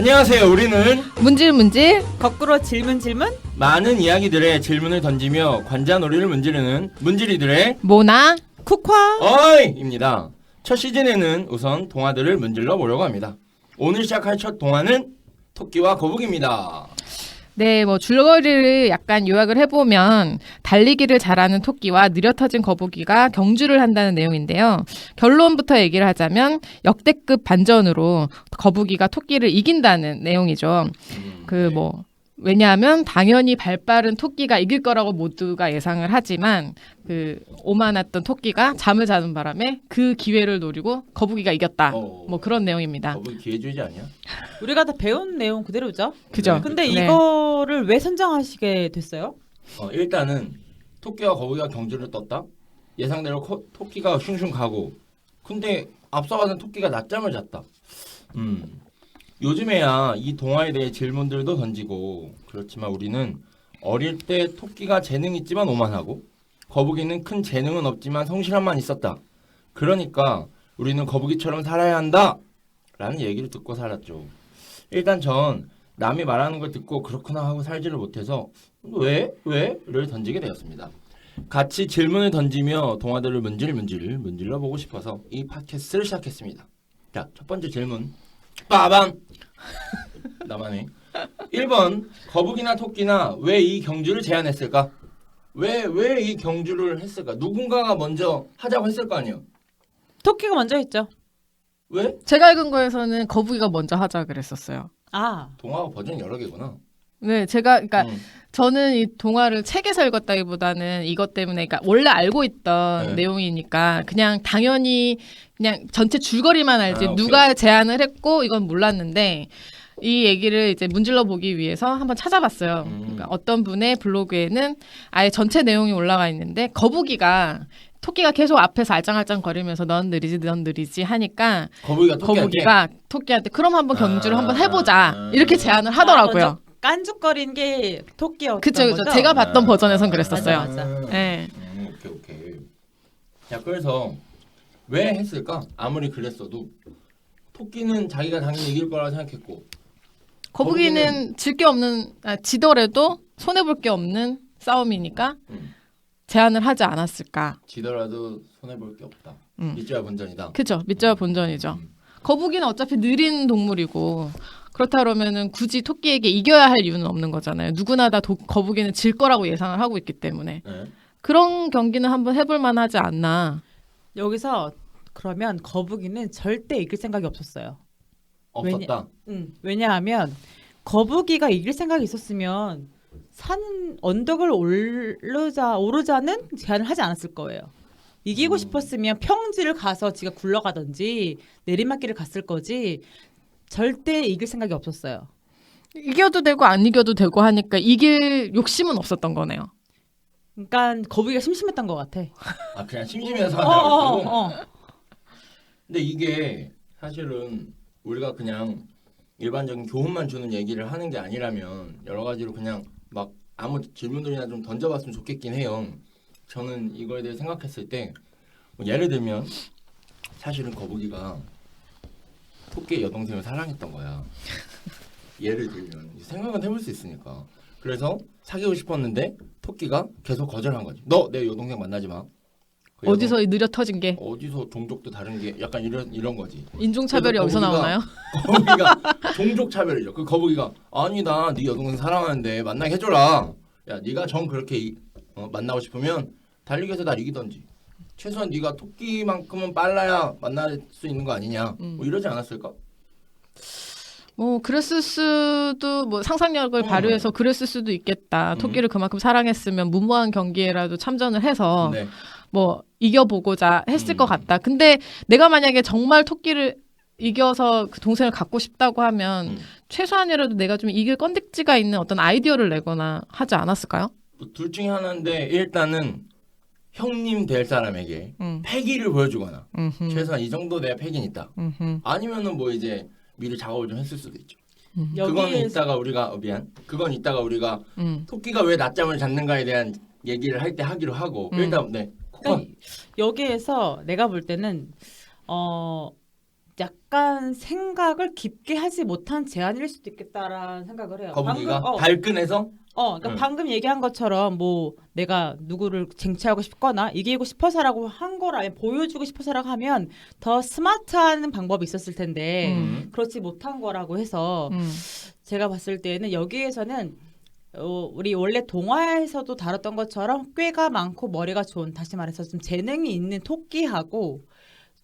안녕하세요. 우리는 문질문질 거꾸로 질문 많은 이야기들의 질문을 던지며 관자놀이를 문지르는 문지리들의 모나 쿡화 어이입니다. 첫 시즌에는 우선 동화들을 문질러 보려고 합니다. 오늘 시작할 첫 동화는 토끼와 거북입니다. 네, 뭐 줄거리를 약간 요약을 해보면 달리기를 잘하는 토끼와 느려터진 거북이가 경주를 한다는 내용인데요. 결론부터 얘기를 하자면 역대급 반전으로 거북이가 토끼를 이긴다는 내용이죠. 네. 왜냐하면 당연히 발빠른 토끼가 이길 거라고 모두가 예상을 하지만 오만했던 토끼가 잠을 자는 바람에 그 기회를 노리고 거북이가 이겼다. 뭐 그런 내용입니다. 거북이 기회주의자 아니야? 우리가 다 배운 내용 그대로죠. 그죠? 근데 네. 이거를 왜 선정하시게 됐어요? 일단은 토끼와 거북이가 경주를 떴다. 예상대로 토끼가 슝슝 가고 근데 앞서가는 토끼가 낮잠을 잤다. 요즘에야 이 동화에 대해 질문들도 던지고 그렇지만 우리는 어릴 때 토끼가 재능 있지만 오만하고 거북이는 큰 재능은 없지만 성실함만 있었다. 그러니까 우리는 거북이처럼 살아야 한다 라는 얘기를 듣고 살았죠. 일단 전 남이 말하는 걸 듣고 그렇구나 하고 살지를 못해서 왜? 를 던지게 되었습니다. 같이 질문을 던지며 동화들을 문질러 보고 싶어서 이 팟캐스트를 시작했습니다. 자, 첫 번째 질문 빠밤! 나만의 1번 거북이나 토끼나 왜 이 경주를 제안했을까? 왜 이 경주를 했을까? 누군가가 먼저 하자고 했을 거 아니에요? 토끼가 먼저 했죠. 왜? 제가 읽은 거에서는 거북이가 먼저 하자 그랬었어요. 동화가 버전이 여러 개구나. 네, 그러니까 저는 이 동화를 책에서 읽었다기보다는 이것 때문에, 그러니까 원래 알고 있던 내용이니까 그냥 당연히 그냥 전체 줄거리만 알지 누가 제안을 했고 이건 몰랐는데 이 얘기를 이제 문질러 보기 위해서 한번 찾아봤어요. 그러니까 어떤 분의 블로그에는 아예 전체 내용이 올라가 있는데 토끼가 계속 앞에서 알짱알짱 거리면서 넌 느리지 하니까 거북이가 토끼한테 그럼 한번 경주를 한번 해보자 이렇게 제안을 하더라고요. 깐죽거린 게 토끼였던 그쵸. 거죠? 제가 봤던 버전에선 그랬었어요. 맞아. 네. 오케이. 자, 그래서 왜 했을까? 아무리 그랬어도 토끼는 자기가 당연히 이길 거라고 생각했고 거북이는 지더라도 손해볼 게 없는 싸움이니까 제안을 하지 않았을까. 지더라도 손해볼 게 없다. 밑져야 본전이다. 그쵸. 밑져야 본전이죠. 거북이는 어차피 느린 동물이고 그렇다 그러면은 굳이 토끼에게 이겨야 할 이유는 없는 거잖아요. 누구나 다 거북이는 질 거라고 예상을 하고 있기 때문에 그런 경기는 한번 해볼 만하지 않나. 여기서 그러면 거북이는 절대 이길 생각이 없었어요. 없었다. 왜냐하면 거북이가 이길 생각이 있었으면 산 언덕을 오르자는 제안을 하지 않았을 거예요. 이기고 싶었으면 평지를 가서 지가 굴러가든지 내리막길을 갔을 거지 절대 이길 생각이 없었어요. 이겨도 되고 안 이겨도 되고 하니까 이길 욕심은 없었던 거네요. 그러니까 거북이가 심심했던 것 같아. 그냥 심심해서 한다고? 근데 이게 사실은 우리가 그냥 일반적인 교훈만 주는 얘기를 하는 게 아니라면 여러 가지로 그냥 막 아무 질문들이나 좀 던져봤으면 좋겠긴 해요. 저는 이거에 대해 생각했을 때 예를 들면 사실은 거북이가 토끼의 여동생을 사랑했던 거야. 예를 들면 생각은 해볼 수 있으니까. 그래서 사귀고 싶었는데 토끼가 계속 거절한 거지. 너 내 여동생 만나지 마. 어디서 느려 터진 게? 어디서 종족도 다른 게 약간 이런 거지. 인종차별이 여기서 나오나요? 거북이가 종족차별이죠. 그 거북이가 아니다. 네 여동생 사랑하는데 만나게 해줘라. 야 네가 정 그렇게 만나고 싶으면 달리기에서 날 이기던지. 최소한 네가 토끼만큼은 빨라야 만날 수 있는 거 아니냐. 뭐 이러지 않았을까? 그랬을 수도 상상력을 발휘해서 그랬을 수도 있겠다. 토끼를 그만큼 사랑했으면 무모한 경기에라도 참전을 해서 이겨보고자 했을 것 같다. 근데 내가 만약에 정말 토끼를 이겨서 그 동생을 갖고 싶다고 하면 최소한이라도 내가 좀 이길 건덕지가 있는 어떤 아이디어를 내거나 하지 않았을까요? 둘 중에 하나인데 일단은 형님 될 사람에게 패기를 보여주거나 최소한 이 정도 내가 패기는 있다. 아니면은 이제 미리 작업을 좀 했을 수도 있죠. 그건 이따가 우리가 토끼가 왜 낮잠을 잤는가에 대한 얘기를 할 때 하기로 하고 일단 여기에서 내가 볼 때는 약간 생각을 깊게 하지 못한 제안일 수도 있겠다라는 생각을 해요. 거북이가 방금, 발끈해서 그러니까 방금 얘기한 것처럼 뭐 내가 누구를 쟁취하고 싶거나 이기고 싶어서라고 한 거라 보여주고 싶어서라고 하면 더 스마트한 방법이 있었을 텐데 그렇지 못한 거라고 해서 제가 봤을 때는 여기에서는 우리 원래 동화에서도 다뤘던 것처럼 꾀가 많고 머리가 좋은, 다시 말해서 좀 재능이 있는 토끼하고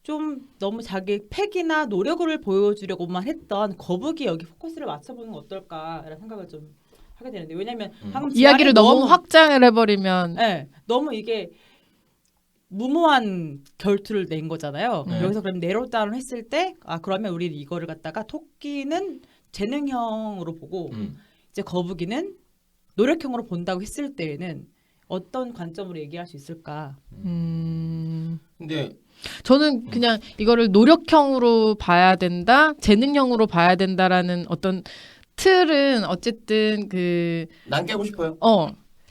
좀 너무 자기 패기나 노력을 보여주려고만 했던 거북이 여기 포커스를 맞춰보는 건 어떨까라는 생각을 좀 하게 되는데, 왜냐면 방금 이야기를 너무 확장을 해버리면 네, 너무 이게 무모한 결투를 낸 거잖아요. 네. 여기서 그럼 네로다운 했을 때 그러면 우리 이거를 갖다가 토끼는 재능형으로 보고 이제 거북이는 노력형으로 본다고 했을 때에는 어떤 관점으로 얘기할 수 있을까? 근데 저는 그냥 이거를 노력형으로 봐야 된다, 재능형으로 봐야 된다라는 어떤 틀은 어쨌든 난 깨고 싶어요.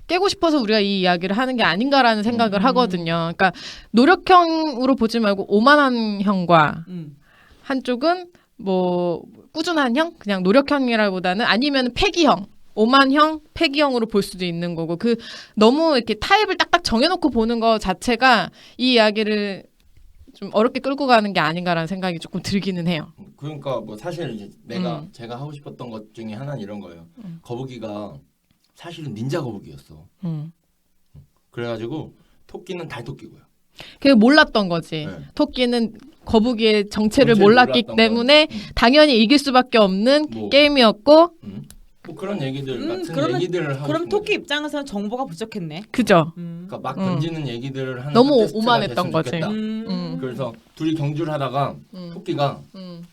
깨고 싶어서 우리가 이 이야기를 하는 게 아닌가라는 생각을 하거든요. 그러니까 노력형으로 보지 말고 오만한 형과 한쪽은 뭐 꾸준한 형, 그냥 노력형이라기보다는 아니면 패기형, 오만형, 패기형으로 볼 수도 있는 거고, 너무 이렇게 타입을 딱딱 정해놓고 보는 거 자체가 이 이야기를 좀 어렵게 끌고 가는 게 아닌가라는 생각이 조금 들기는 해요. 그러니까 뭐 사실 이제 제가 하고 싶었던 것 중에 하나는 이런 거예요. 거북이가 사실은 닌자 거북이였어. 그래가지고 토끼는 달토끼고요. 그게 몰랐던 거지. 네. 토끼는 거북이의 정체를 정체를 몰랐기 몰랐던 때문에 당연히 이길 수밖에 없는 뭐. 게임이었고, 뭐 그런 얘기들 같은 그러면- 얘기들을 하고 그럼 싶은 토끼 거죠. 입장에서는 정보가 부족했네. 그죠? 그러니까 막 던지는 얘기들을 하는 너무 컨테스트가 오만했던 됐으면 거지. 좋겠다. 그래서 둘이 경주를 하다가 토끼가 음.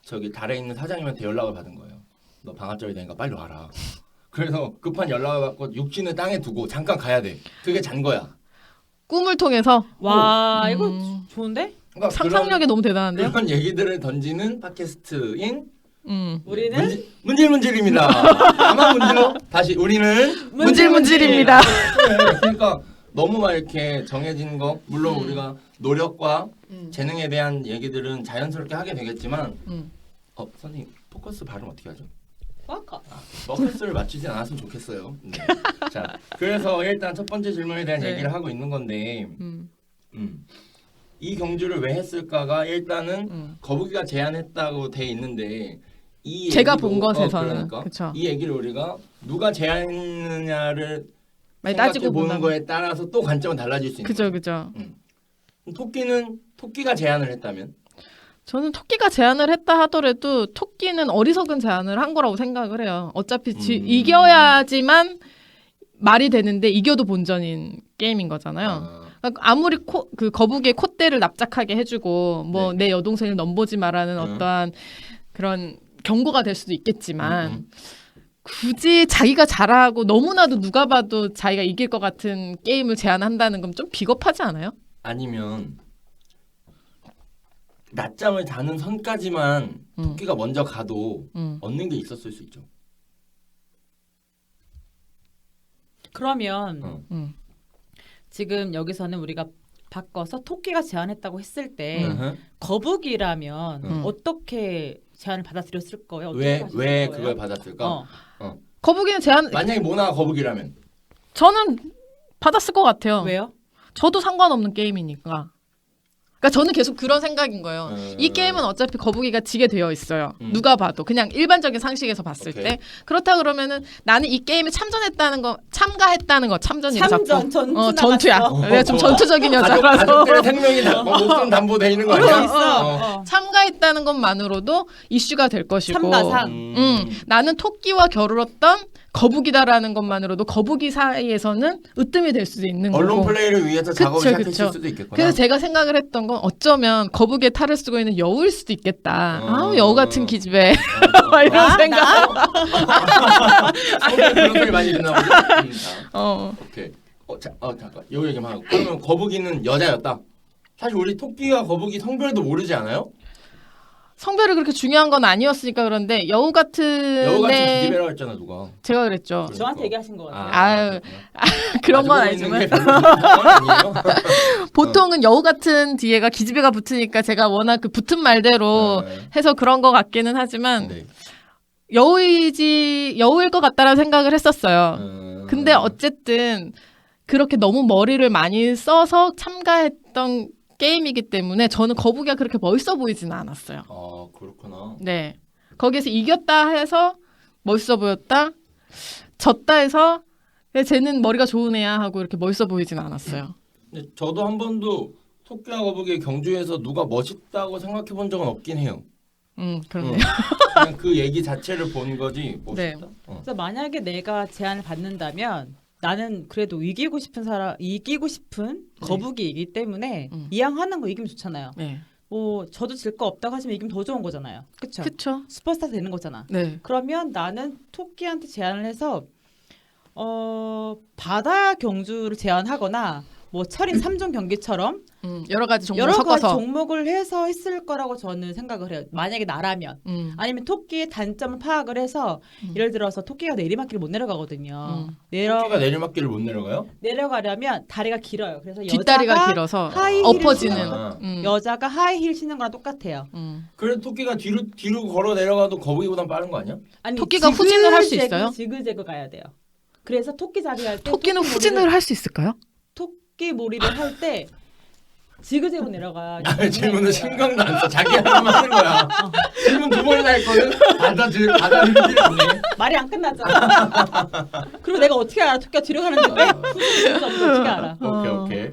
저기 달에 있는 사장님한테 연락을 받은 거예요. 너 방아절이 되니까 빨리 와라. 그래서 급한 연락을 받고 육지는 땅에 두고 잠깐 가야 돼. 그게 잔 거야. 꿈을 통해서 와 이거 좋은데? 그러니까 상상력이 너무 대단한데요? 그런 얘기들을 던지는 팟캐스트인 우리는 문질문질입니다. 나만 문질러? 다시 우리는 문질문질입니다. 그래. 그러니까 너무 막 이렇게 정해진 거, 물론 우리가 노력과 재능에 대한 얘기들은 자연스럽게 하게 되겠지만 선생님 포커스 발음 어떻게 하죠? 포커스를 맞추진 않았으면 좋겠어요. 네. 자, 그래서 일단 첫 번째 질문에 대한 네. 얘기를 하고 있는 건데 이 경주를 왜 했을까가 일단은 거북이가 제안했다고 돼 있는데 이 제가 얘기도- 본 것에서는 그러니까 그쵸. 이 얘기를 우리가 누가 제안했느냐를 많이 생각해 따지고 보는 보면 거에 따라서 또 관점은 달라질 수 있는 그죠 거예요. 그죠. 토끼가 제안을 했다면 저는 토끼가 제안을 했다 하더라도 토끼는 어리석은 제안을 한 거라고 생각을 해요. 어차피 이겨야지만 말이 되는데 이겨도 본전인 게임인 거잖아요. 그러니까 아무리 그 거북이의 콧대를 납작하게 해주고 뭐 내 여동생을 넘보지 마라는 어떠한 그런 경고가 될 수도 있겠지만 굳이 자기가 잘하고 너무나도 누가 봐도 자기가 이길 것 같은 게임을 제안한다는 건 좀 비겁하지 않아요? 아니면 낮잠을 자는 선까지만 토끼가 먼저 가도 얻는 게 있었을 수 있죠. 그러면 지금 여기서는 우리가 바꿔서 토끼가 제안했다고 했을 때 거북이라면 어떻게 제안을 받아들였을 거예요? 어떻게 왜 하셨을 거예요? 그걸 받았을까? 거북이는 제안 만약에 모나가 거북이라면 저는 받았을 것 같아요. 왜요? 저도 상관없는 게임이니까. 그러니까 저는 계속 그런 생각인 거예요. 이 게임은 어차피 거북이가 지게 되어 있어요. 누가 봐도 그냥 일반적인 상식에서 봤을 오케이. 때 그렇다 그러면은 나는 이 게임에 참전했다는 거, 참가했다는 거, 참전이라 참전, 자꾸. 전투 전투야. 나갔어. 내가 좀 전투적인 여자라서 가족들의 생명이 목숨 담보돼 있는 거 아니야? 있어. 참가했다는 것만으로도 이슈가 될 것이고. 참가상. 나는 토끼와 겨루었던 거북이다라는 것만으로도 거북이 사이에서는 으뜸이 될 수도 있는 언론 거고. 플레이를 위해서 작업을 그쵸, 시작했을 그쵸. 수도 있겠구나. 그래서 제가 생각을 했던 건 어쩌면 거북이의 탈을 쓰고 있는 여우일 수도 있겠다. 아우 여우 같은 기집애. 막 이런 생각. 그런 소리 많이 듣나 보죠? 오케이. 잠깐. 요 얘기만 하고. 그러면 거북이는 여자였다. 사실 우리 토끼와 거북이 성별도 모르지 않아요? 성별이 그렇게 중요한 건 아니었으니까 그런데 여우 같은 여우 같은 기집애라고 했잖아 누가. 제가 그랬죠. 그러니까. 저한테 얘기하신 것 같아요. 아유, 그런 건 아니지만 아니에요. 보통은 여우 같은 뒤에가 기집애가 붙으니까 제가 워낙 그 붙은 말대로 해서 그런 것 같기는 하지만 네. 여우일 것 같다라는 생각을 했었어요. 근데 어쨌든 그렇게 너무 머리를 많이 써서 참가했던 게임이기 때문에 저는 거북이가 그렇게 멋있어 보이지는 않았어요. 아 그렇구나. 네. 거기에서 이겼다 해서 멋있어 보였다. 졌다 해서 그래, 쟤는 머리가 좋은 애야 하고 이렇게 멋있어 보이지는 않았어요. 근데 저도 한 번도 토끼와 거북이 경주에서 누가 멋있다고 생각해 본 적은 없긴 해요. 그렇네요. 그냥 그 얘기 자체를 본 거지 멋있다. 네. 그래서 만약에 내가 제안을 받는다면 나는 그래도 이기고 싶은 거북이이기 때문에 이왕하는 거 이기면 좋잖아요. 네. 뭐 저도 질 거 없다고 하지만 이기면 더 좋은 거잖아요. 그렇죠? 그쵸. 슈퍼스타 되는 거잖아. 네. 그러면 나는 토끼한테 제안을 해서 바다 경주를 제안하거나 뭐 철인 3종 경기처럼 여러 가지 종목 여러 섞어서. 가지 종목을 해서 했을 거라고 저는 생각을 해요. 만약에 나라면. 아니면 토끼의 단점을 파악을 해서 예를 들어서 토끼가 내리막길을 못 내려가거든요. 토끼가 내리막길을 못 내려가요? 내려가려면 다리가 길어요. 그래서 뒷다리가 여자가 길어서 하이힐을 엎어지는. 여자가 하이힐 신는 거랑 똑같아요. 그래도 토끼가 뒤로 걸어 내려가도 거북이보단 빠른 거 아니야? 아니, 토끼가 후진을 할 수 있어요? 지그재그 가야 돼요. 그래서 토끼 자리 할 때 토끼는 후진을 할 수 있을까요? 토끼 몰이를 할 때 지그재그로 내려가. 질문은 신경도 안 써. 자기 하나만 하는 거야. 질문 2번이나 했거든. 받아들이지 않네. 말이 안 끝났잖아. 그리고 내가 어떻게 알아? 토끼가 뒤로 가는데 왜? 어떻게 알아? 오케이.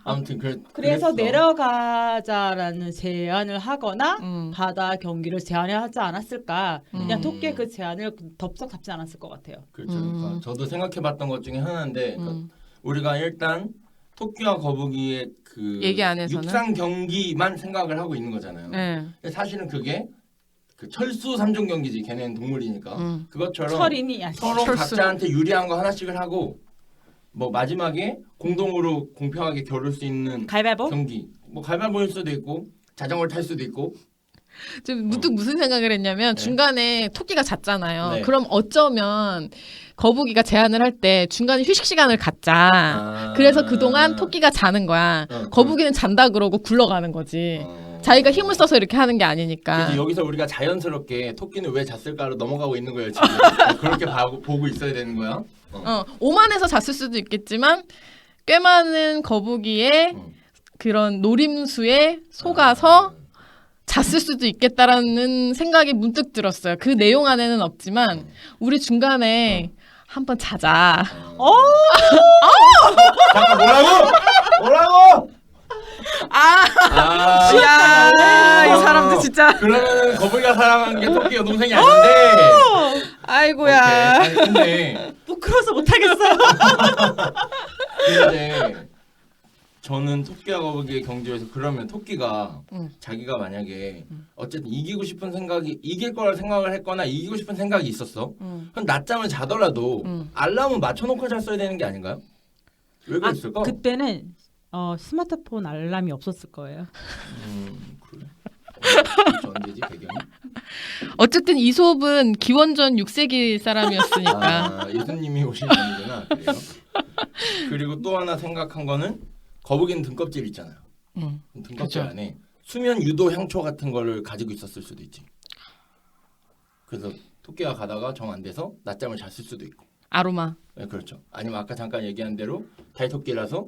아무튼 그래서 그랬어. 내려가자라는 제안을 하거나 바다 경기를 제안하지 않았을까? 그냥 토끼의 그 제안을 덥석 잡지 않았을 것 같아요. 그렇죠. 그러니까 저도 생각해봤던 것 중에 하나인데 그러니까 우리가 일단 토끼와 거북이의 그 얘기 안에서는? 육상 경기만 생각을 하고 있는 거잖아요. 네. 근데 사실은 그게 그 철수 3종 경기지. 걔네는 동물이니까. 그것처럼 철인이 서로 철수. 각자한테 유리한 거 하나씩을 하고 뭐 마지막에 공동으로 공평하게 겨룰 수 있는 가위바위보? 경기. 뭐 가위바위보일 수도 있고 자전거를 탈 수도 있고. 좀 문득 무슨 생각을 했냐면 네. 중간에 토끼가 잤잖아요. 네. 그럼 어쩌면 거북이가 제안을 할 때 중간에 휴식 시간을 갖자. 그래서 그동안 토끼가 자는 거야. 거북이는 잔다 그러고 굴러가는 거지. 자기가 힘을 써서 이렇게 하는 게 아니니까. 그래서 여기서 우리가 자연스럽게 토끼는 왜 잤을까로 넘어가고 있는 거예요 지금. 그렇게 보고 있어야 되는 거야. 오만해서 잤을 수도 있겠지만 꽤 많은 거북이의 그런 노림수에 속아서 잤을 수도 있겠다라는 생각이 문득 들었어요. 그 내용 안에는 없지만 우리 중간에 한번 자자. 잠깐 뭐라고? 이 사람들 진짜. 그러면 거북이가 사랑하는 게 토끼 여동생이 아닌데. 아이고야. 아니, 근데 부끄러워서 못하겠어요. 저는 토끼와 거북이의 경주에서 그러면 토끼가 자기가 만약에 어쨌든 이기고 싶은 생각이 이길 거라 생각을 했거나 이기고 싶은 생각이 있었어. 그럼 낮잠을 자더라도 알람은 맞춰놓고 잤어야 되는 게 아닌가요? 왜 그랬을까? 그때는 스마트폰 알람이 없었을 거예요. 그래. 언제지 배경이? 어쨌든 이솝은 기원전 6세기 사람이었으니까. 예수님이 오신 분이구나. 그래요. 그리고 또 하나 생각한 거는 거북이는 등껍질 있잖아요. 등껍질 그쵸. 안에 수면 유도 향초 같은 거를 가지고 있었을 수도 있지. 그래서 토끼가 가다가 정 안 돼서 낮잠을 잤을 수도 있고. 아로마. 네, 그렇죠. 아니면 아까 잠깐 얘기한 대로 달토끼라서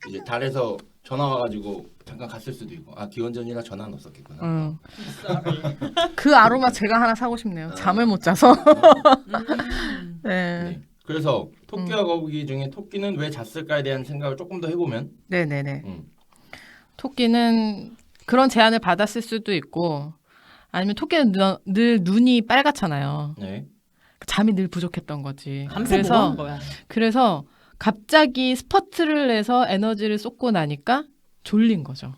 이제 달에서 전화 와가지고 잠깐 갔을 수도 있고. 기원전이라 전화는 없었겠구나. 그 아로마 제가 하나 사고 싶네요. 잠을 못 자서. 네. 네. 그래서 토끼와 거북이 중에 토끼는 왜 잤을까에 대한 생각을 조금 더 해보면 네네네. 토끼는 그런 제안을 받았을 수도 있고 아니면 토끼는 늘 눈이 빨갛잖아요. 네. 잠이 늘 부족했던 거지. 밤새 뭐 하는 거야? 그래서 갑자기 스퍼트를 내서 에너지를 쏟고 나니까 졸린 거죠.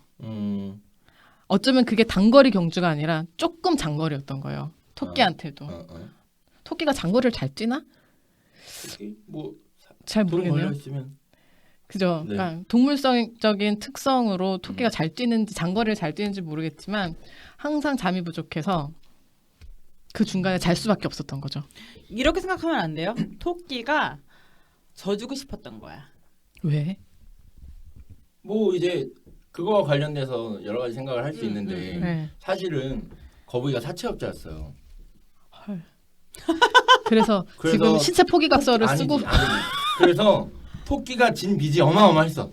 어쩌면 그게 단거리 경주가 아니라 조금 장거리였던 거예요. 토끼한테도. 토끼가 장거리를 잘 뛰나? 토끼? 뭐 잘 돈 모르겠네요. 걸려 있으면 그죠. 네. 그러니까 동물성적인 특성으로 토끼가 잘 뛰는지 장거리를 잘 뛰는지 모르겠지만 항상 잠이 부족해서 그 중간에 잘 수밖에 없었던 거죠. 이렇게 생각하면 안 돼요. 토끼가 져주고 싶었던 거야. 왜? 뭐 이제 그거와 관련돼서 여러 가지 생각을 할 수 있는데 네. 사실은 거북이가 사채업자였어요. 헐. 그래서 그래서 지금 신체 포기각서를 아니지, 쓰고 아니지. 그래서 토끼가 진 빚이 어마어마했어.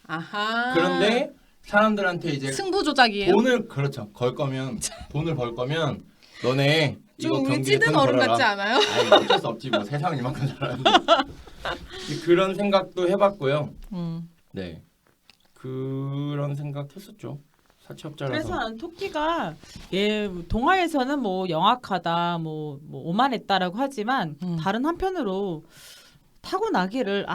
아하. 그런데 사람들한테 이제 승부 조작이에요. 돈을 그렇죠. 걸 거면 돈을 벌 거면 너네 이거 좀 우리 경기에 찌든 돈 어른 벌어라. 같지 않아요? 아니 어쩔 수 없지 뭐 세상은 이만큼 살았는데 그런 생각도 해봤고요. 네 그런 생각했었죠. 사채업자라서. 그래서 난 토끼가 동화에서는 뭐 영악하다, 뭐 오만했다라고 하지만 다른 한편으로 타고나기를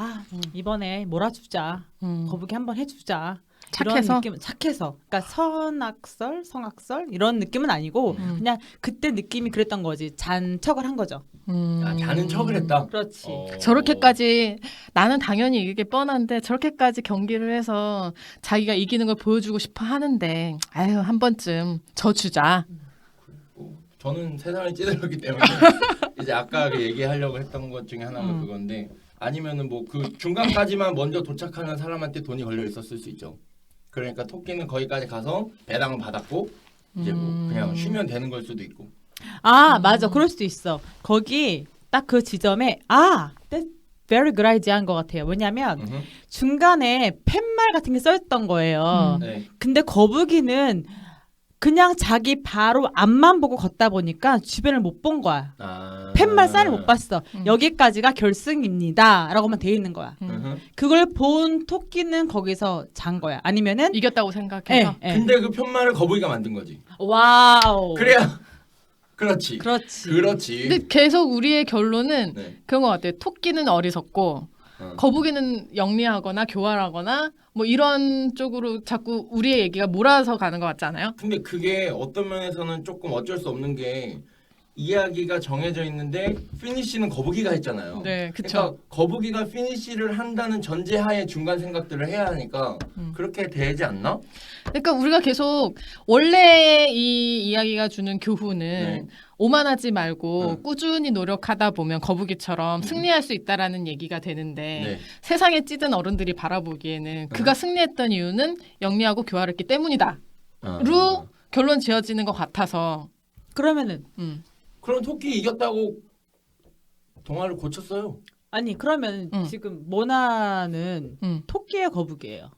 이번에 몰아주자, 거북이 한번 해주자. 착해서? 이런 느낌, 착해서. 그러니까 선악설, 성악설 이런 느낌은 아니고 그냥 그때 느낌이 그랬던 거지. 잔척을 한 거죠. 아, 자는 척을 했다. 그렇지. 저렇게까지 나는 당연히 이게 뻔한데 저렇게까지 경기를 해서 자기가 이기는 걸 보여주고 싶어 하는데 아유 한 번쯤 져주자. 저는 세상을 찌들었기 때문에 이제 아까 그 얘기하려고 했던 것 중에 하나가 그건데 아니면은 뭐 그 중간까지만 먼저 도착하는 사람한테 돈이 걸려 있었을 수 있죠. 그러니까 토끼는 거기까지 가서 배당을 받았고 이제 뭐 그냥 쉬면 되는 걸 수도 있고. 맞아. 그럴 수도 있어. 거기 딱 그 지점에 that's very good idea인 것 같아요. 왜냐하면 중간에 팻말 같은 게 써있던 거예요. 네. 근데 거북이는 그냥 자기 바로 앞만 보고 걷다 보니까 주변을 못 본 거야. 팻말 사인을 못 봤어. 여기까지가 결승입니다. 라고만 돼 있는 거야. 그걸 본 토끼는 거기서 잔 거야. 아니면은 이겼다고 생각해서. 예. 근데 그 편말을 거북이가 만든 거지. 와우. 그래야 그렇지. 그렇지. 그렇지. 근데 계속 우리의 결론은 네. 그런 것 같아요. 토끼는 어리석고 거북이는 영리하거나 교활하거나 뭐 이런 쪽으로 자꾸 우리의 얘기가 몰아서 가는 것 같지 않아요? 근데 그게 어떤 면에서는 조금 어쩔 수 없는 게 이야기가 정해져 있는데 피니시는 거북이가 했잖아요. 네, 그쵸. 그러니까 거북이가 피니시를 한다는 전제하에 중간 생각들을 해야 하니까 그렇게 되지 않나? 그러니까 우리가 계속 원래 이 이야기가 주는 교훈은 네. 오만하지 말고 꾸준히 노력하다 보면 거북이처럼 승리할 수 있다라는 얘기가 되는데 네. 세상에 찌든 어른들이 바라보기에는 그가 승리했던 이유는 영리하고 교활했기 때문이다. 로 결론 지어지는 것 같아서 그러면은 그럼 토끼 이겼다고 동화를 고쳤어요. 아니 그러면 지금 모나는 토끼의 거북이에요.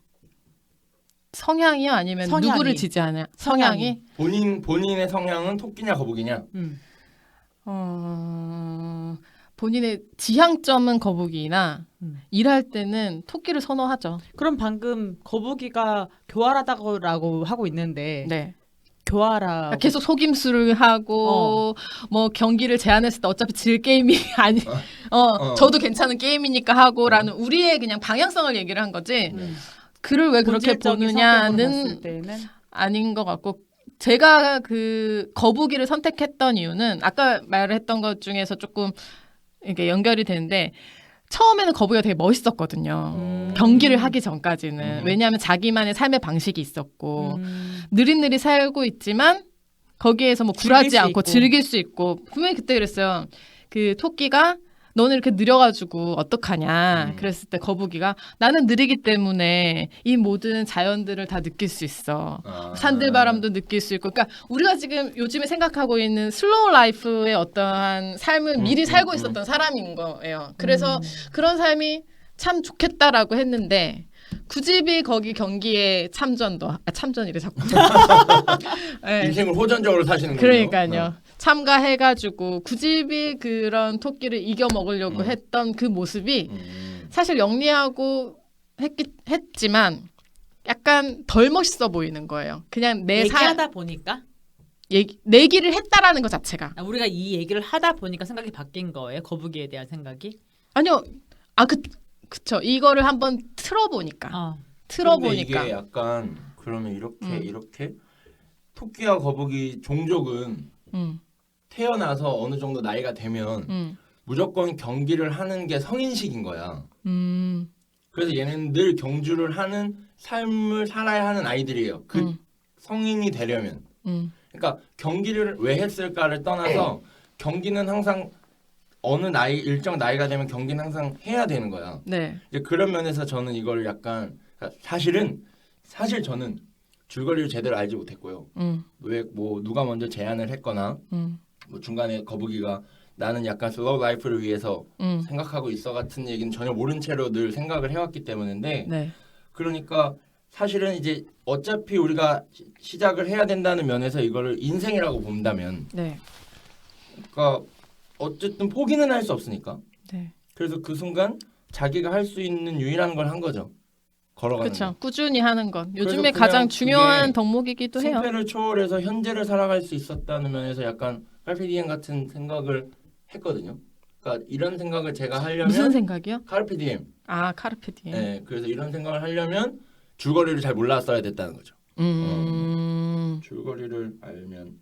성향이요? 아니면 성향이. 누구를 지지하냐? 성향이? 본인의 성향은 토끼냐 거북이냐? 본인의 지향점은 거북이나 일할 때는 토끼를 선호하죠. 그럼 방금 거북이가 교활하다고 하고 있는데 네. 교활하고 계속 속임수를 하고 뭐 경기를 제안했을 때 어차피 질 게임이 아니 저도 괜찮은 게임이니까 하고라는 우리의 그냥 방향성을 얘기를 한 거지. 그를 왜 그렇게 본질적인 보느냐는 성격으로 봤을 때는 아닌 것 같고 제가 그 거북이를 선택했던 이유는 아까 말했던 것 중에서 조금 이게 연결이 되는데 처음에는 거북이가 되게 멋있었거든요. 경기를 하기 전까지는. 왜냐하면 자기만의 삶의 방식이 있었고 느릿느릿 살고 있지만 거기에서 뭐 굴하지 않고 즐길 수 있고 분명히 그때 그랬어요. 그 토끼가 너는 이렇게 느려가지고 어떡하냐. 그랬을 때 거북이가 나는 느리기 때문에 이 모든 자연들을 다 느낄 수 있어. 산들바람도 느낄 수 있고. 그러니까 우리가 지금 요즘에 생각하고 있는 슬로우 라이프의 어떠한 삶을 미리 살고 있었던 사람인 거예요. 그래서 그런 삶이 참 좋겠다라고 했는데 구집이 거기 경기에 참전이래 자꾸. 네. 인생을 호전적으로 사시는 거예요. 그러니까요. 참가해가지고 구집이 그런 토끼를 이겨 먹으려고 했던 그 모습이 사실 영리하고 했지만 약간 덜 멋있어 보이는 거예요. 그냥 얘기하다 보니까 내기를 했다라는 것 자체가. 우리가 이 얘기를 하다 보니까 생각이 바뀐 거예요. 거북이에 대한 생각이. 아니요. 그쵸. 이거를 한번 틀어보니까. 근데 이게 약간 그러면 이렇게 토끼와 거북이 종족은 태어나서 어느 정도 나이가 되면 무조건 경기를 하는 게 성인식인 거야. 그래서 얘는 늘 경주를 하는 삶을 살아야 하는 아이들이에요. 그 성인이 되려면. 그러니까 경기를 왜 했을까를 떠나서 경기는 항상 어느 나이 일정 나이가 되면 경기는 항상 해야 되는 거야. 네. 이제 그런 면에서 저는 이걸 약간 사실 저는 줄거리를 제대로 알지 못했고요. 왜 뭐 누가 먼저 제안을 했거나 뭐 중간에 거북이가 나는 약간 슬로우 라이프를 위해서 생각하고 있어 같은 얘기는 전혀 모른 채로 늘 생각을 해왔기 때문인데 네. 그러니까 사실은 이제 어차피 우리가 시작을 해야 된다는 면에서 이거를 인생이라고 본다면 네. 그러니까 어쨌든 포기는 할 수 없으니까 네. 그래서 그 순간 자기가 할 수 있는 유일한 걸 한 거죠. 걸어가는 그렇죠. 거. 꾸준히 하는 것. 요즘에 그래서 가장 그냥 중요한 그게 덕목이기도 해요. 승패를 초월해서 현재를 살아갈 수 있었다는 면에서 약간 카르페디엠 같은 생각을 했거든요. 그러니까 이런 생각을 제가 하려면 무슨 생각이요? 카르페디엠. 아, 카르페디엠. 네, 그래서 이런 생각을 하려면 줄거리를 잘 몰랐어야 됐다는 거죠. 줄거리를 알면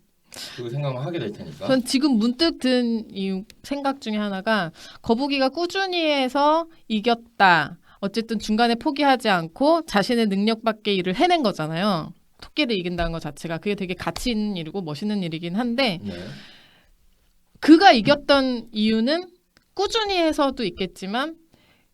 그 생각을 하게 될 테니까. 전 지금 문득 든 이 생각 중에 하나가 거북이가 꾸준히 해서 이겼다. 어쨌든 중간에 포기하지 않고 자신의 능력 밖의 일을 해낸 거잖아요. 토끼를 이긴다는 것 자체가 그게 되게 가치 있는 일이고 멋있는 일이긴 한데 네. 그가 이겼던 이유는 꾸준히 해서도 있겠지만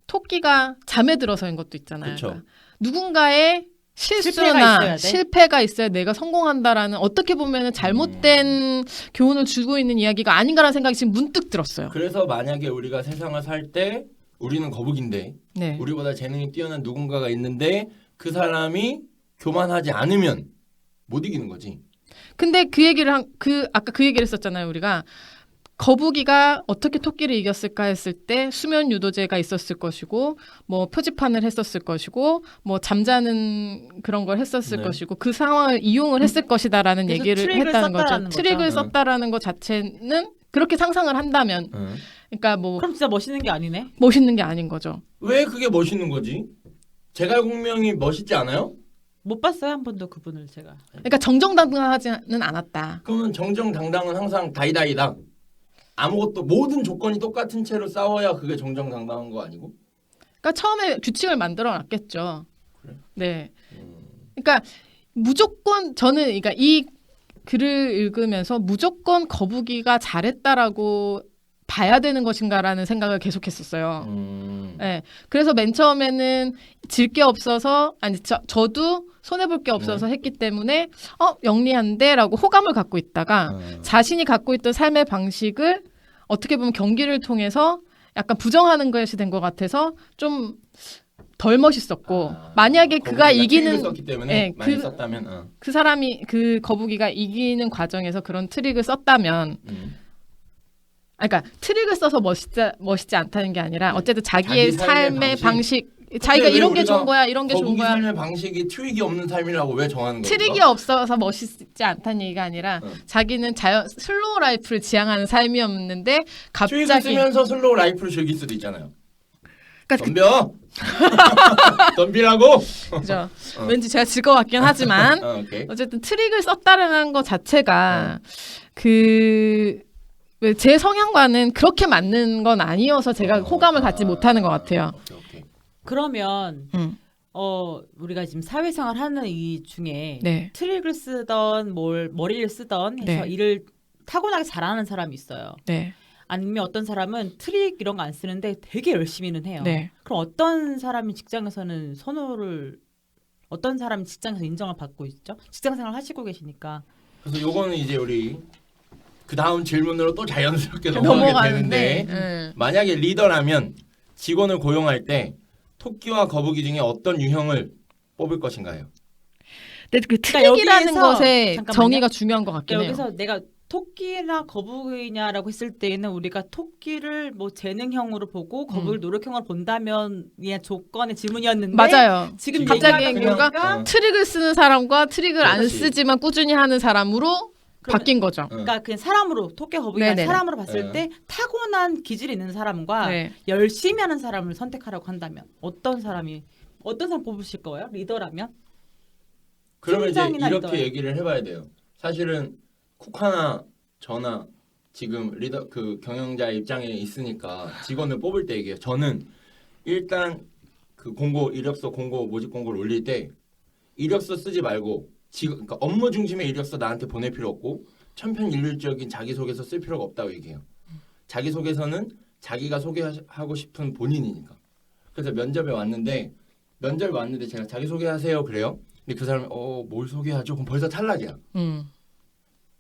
토끼가 잠에 들어서인 것도 있잖아요. 그쵸. 그러니까 누군가의 실패가 실수나 있어야 돼? 실패가 있어야 내가 성공한다라는 어떻게 보면 잘못된 교훈을 주고 있는 이야기가 아닌가라는 생각이 지금 문득 들었어요. 그래서 만약에 우리가 세상을 살 때 우리는 거북인데 네. 우리보다 재능이 뛰어난 누군가가 있는데 그 사람이 교만하지 않으면 못 이기는 거지. 근데 그 얘기를 아까 그 얘기를 했었잖아요. 우리가 거북이가 어떻게 토끼를 이겼을까 했을 때 수면 유도제가 있었을 것이고 뭐 표지판을 했었을 것이고 뭐 잠자는 그런 걸 했었을 네. 것이고 그 상황을 이용을 했을 것이다라는 그래서 얘기를 트릭을 했다는 거죠. 썼다라는 거죠. 트릭을 응. 썼다라는 것 자체는 그렇게 상상을 한다면 응. 그러니까 뭐 그럼 진짜 멋있는 게 아니네. 멋있는 게 아닌 거죠. 왜 그게 멋있는 거지? 제갈공명이 멋있지 않아요? 못 봤어요 한 번도 그분을 제가. 그러니까 정정당당하지는 않았다. 그러면 정정당당은 항상 다이다이다. 아무것도 모든 조건이 똑같은 채로 싸워야 그게 정정당당한 거 아니고? 그러니까 처음에 규칙을 만들어 놨겠죠. 그래? 네. 그러니까 무조건 저는 그러니까 이 글을 읽으면서 무조건 거북이가 잘했다라고 봐야 되는 것인가라는 생각을 계속했었어요. 네. 그래서 맨 처음에는 질 게 없어서 아니 저도 손해 볼 게 없어서 했기 때문에 영리한데라고 호감을 갖고 있다가 자신이 갖고 있던 삶의 방식을 어떻게 보면 경기를 통해서 약간 부정하는 것이 된 것 같아서 좀 덜 멋있었고 만약에 그가 이기는 썼기 때문에 네, 많이 썼다면 그 사람이 그 거북이가 이기는 과정에서 그런 트릭을 썼다면 그러니까 트릭을 써서 멋있지 않다는 게 아니라 어쨌든 자기의 자기 삶의 삶의 방식. 방식 자기가 근데 왜 이런 게 우리가 좋은 거야 이런 게 좋은 거북이 거야 삶의 방식이 트릭이 없는 삶이라고 왜 정하는 거야? 트릭이 없어서 멋있지 않다는 얘기가 아니라 자기는 슬로우 라이프를 지향하는 삶이었는데 트릭을 갑자기 쓰면서 슬로우 라이프를 즐길 수도 있잖아요. 그러니까 덤벼! 덤비라고! 그죠. 왠지 제가 질 것 같긴 하지만 오케이. 어쨌든 트릭을 썼다는 것 자체가 제 성향과는 그렇게 맞는 건 아니어서 제가 호감을 갖지 못하는 것 같아요. 오케이. 그러면 우리가 지금 사회생활 하는 이 중에 네. 트릭을 쓰던 머리를 쓰던 해서 네. 일을 타고나게 잘하는 사람이 있어요. 네. 아니면 어떤 사람은 트릭 이런 거 안 쓰는데 되게 열심히는 해요. 네. 그럼 어떤 사람이 직장에서는 어떤 사람이 직장에서 인정을 받고 있죠? 직장생활 하시고 계시니까. 그래서 요거는 이제 우리 그 다음 질문으로 또 자연스럽게 넘어가게 되는데 만약에 리더라면 직원을 고용할 때 토끼와 거북이 중에 어떤 유형을 뽑을 것인가요? 근데 그 그러니까 트릭이라는 여기에서- 것의 잠깐만요. 정의가 중요한 것 같긴 해요. 여기서 내가 토끼나 거북이냐라고 했을 때에는 우리가 토끼를 뭐 재능형으로 보고 거북이를 노력형으로 본다면 그냥 조건의 질문이었는데 맞아요. 지금 갑자기 얘기하다 이유가 보니까 트릭을 쓰는 사람과 트릭을 안 그렇지. 쓰지만 꾸준히 하는 사람으로 그러면- 바뀐 거죠. 그러니까 그냥 사람으로 토끼 거북이 네네네. 사람으로 봤을 네. 때 타고난 기질이 있는 사람과 네. 열심히 하는 사람을 선택하라고 한다면 어떤 사람 뽑으실 거예요? 리더라면? 그러면 이제 팀장이나 이렇게 리더예요. 얘기를 해봐야 돼요. 사실은 쿡하나 저나 지금 리더 그 경영자 입장에 있으니까 직원을 뽑을 때 얘기해요. 저는 일단 그 공고 이력서 공고 모집 공고를 올릴 때 이력서 쓰지 말고 그러니까 업무 중심의 이력서 나한테 보낼 필요 없고 천편일률적인 자기소개서 쓸 필요가 없다고 얘기해요. 자기소개서는 자기가 소개하고 싶은 본인이니까. 그래서 면접에 왔는데 제가 자기소개하세요 그래요. 근데 그 사람이 뭘 소개하죠? 그럼 벌써 탈락이야.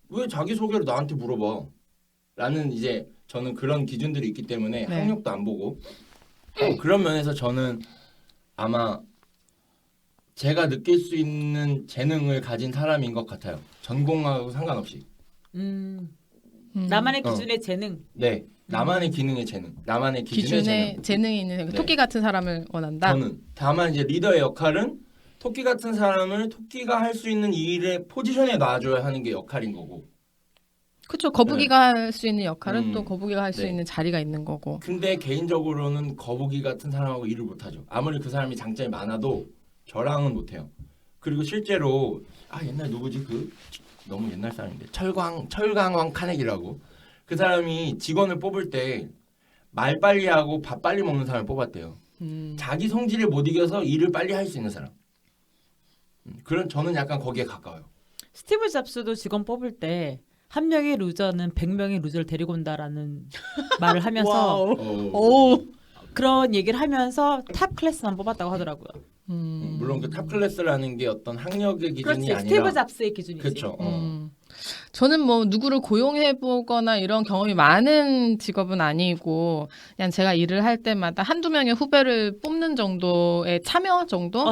왜 자기소개를 나한테 물어봐? 라는 이제 저는 그런 기준들이 있기 때문에 네. 학력도 안 보고 그런 면에서 저는 아마 제가 느낄 수 있는 재능을 가진 사람인 것 같아요. 전공하고 상관없이. 나만의 기준의 재능. 네. 나만의 기능의 재능. 나만의 기준의 재능. 재능이 있는 네. 토끼 같은 사람을 원한다. 저는 다만 이제 리더의 역할은 토끼 같은 사람을 토끼가 할 수 있는 일의 포지션에 놔줘야 하는 게 역할인 거고. 그렇죠. 거북이가 할 수 있는 역할은 음. 또 거북이가 할 수 네. 있는 자리가 있는 거고. 근데 개인적으로는 거북이 같은 사람하고 일을 못하죠. 아무리 그 사람이 장점이 많아도 저랑은 못해요. 그리고 실제로 옛날 누구지 너무 옛날 사람인데 철강왕 카네기라고 그 사람이 직원을 뽑을 때 말 빨리 하고 밥 빨리 먹는 사람을 뽑았대요. 자기 성질을 못 이겨서 일을 빨리 할 수 있는 사람. 그런 저는 약간 거기에 가까워요. 스티브 잡스도 직원 뽑을 때 한 명의 루저는 100명의 루저를 데리고 온다라는 말을 하면서 오. 그런 얘기를 하면서 탑 클래스만 뽑았다고 하더라고요. 물론 그 탑 클래스라는 게 어떤 학력의 기준이 그렇지. 아니라 스티브 잡스의 기준이지. 그렇죠. 저는 뭐 누구를 고용해 보거나 이런 경험이 많은 직업은 아니고 그냥 제가 일을 할 때마다 한두 명의 후배를 뽑는 정도의 참여 정도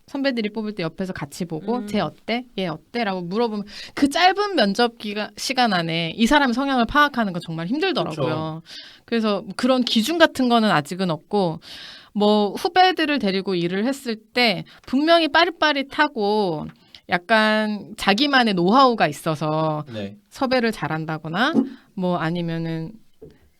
선배들이 뽑을 때 옆에서 같이 보고 쟤 어때? 얘 어때? 라고 물어보면 그 짧은 면접 시간 안에 이 사람의 성향을 파악하는 건 정말 힘들더라고요. 그래서 그런 기준 같은 거는 아직은 없고 뭐 후배들을 데리고 일을 했을 때 분명히 빠릿빠릿하고 약간 자기만의 노하우가 있어서 네. 섭외를 잘한다거나 뭐 아니면은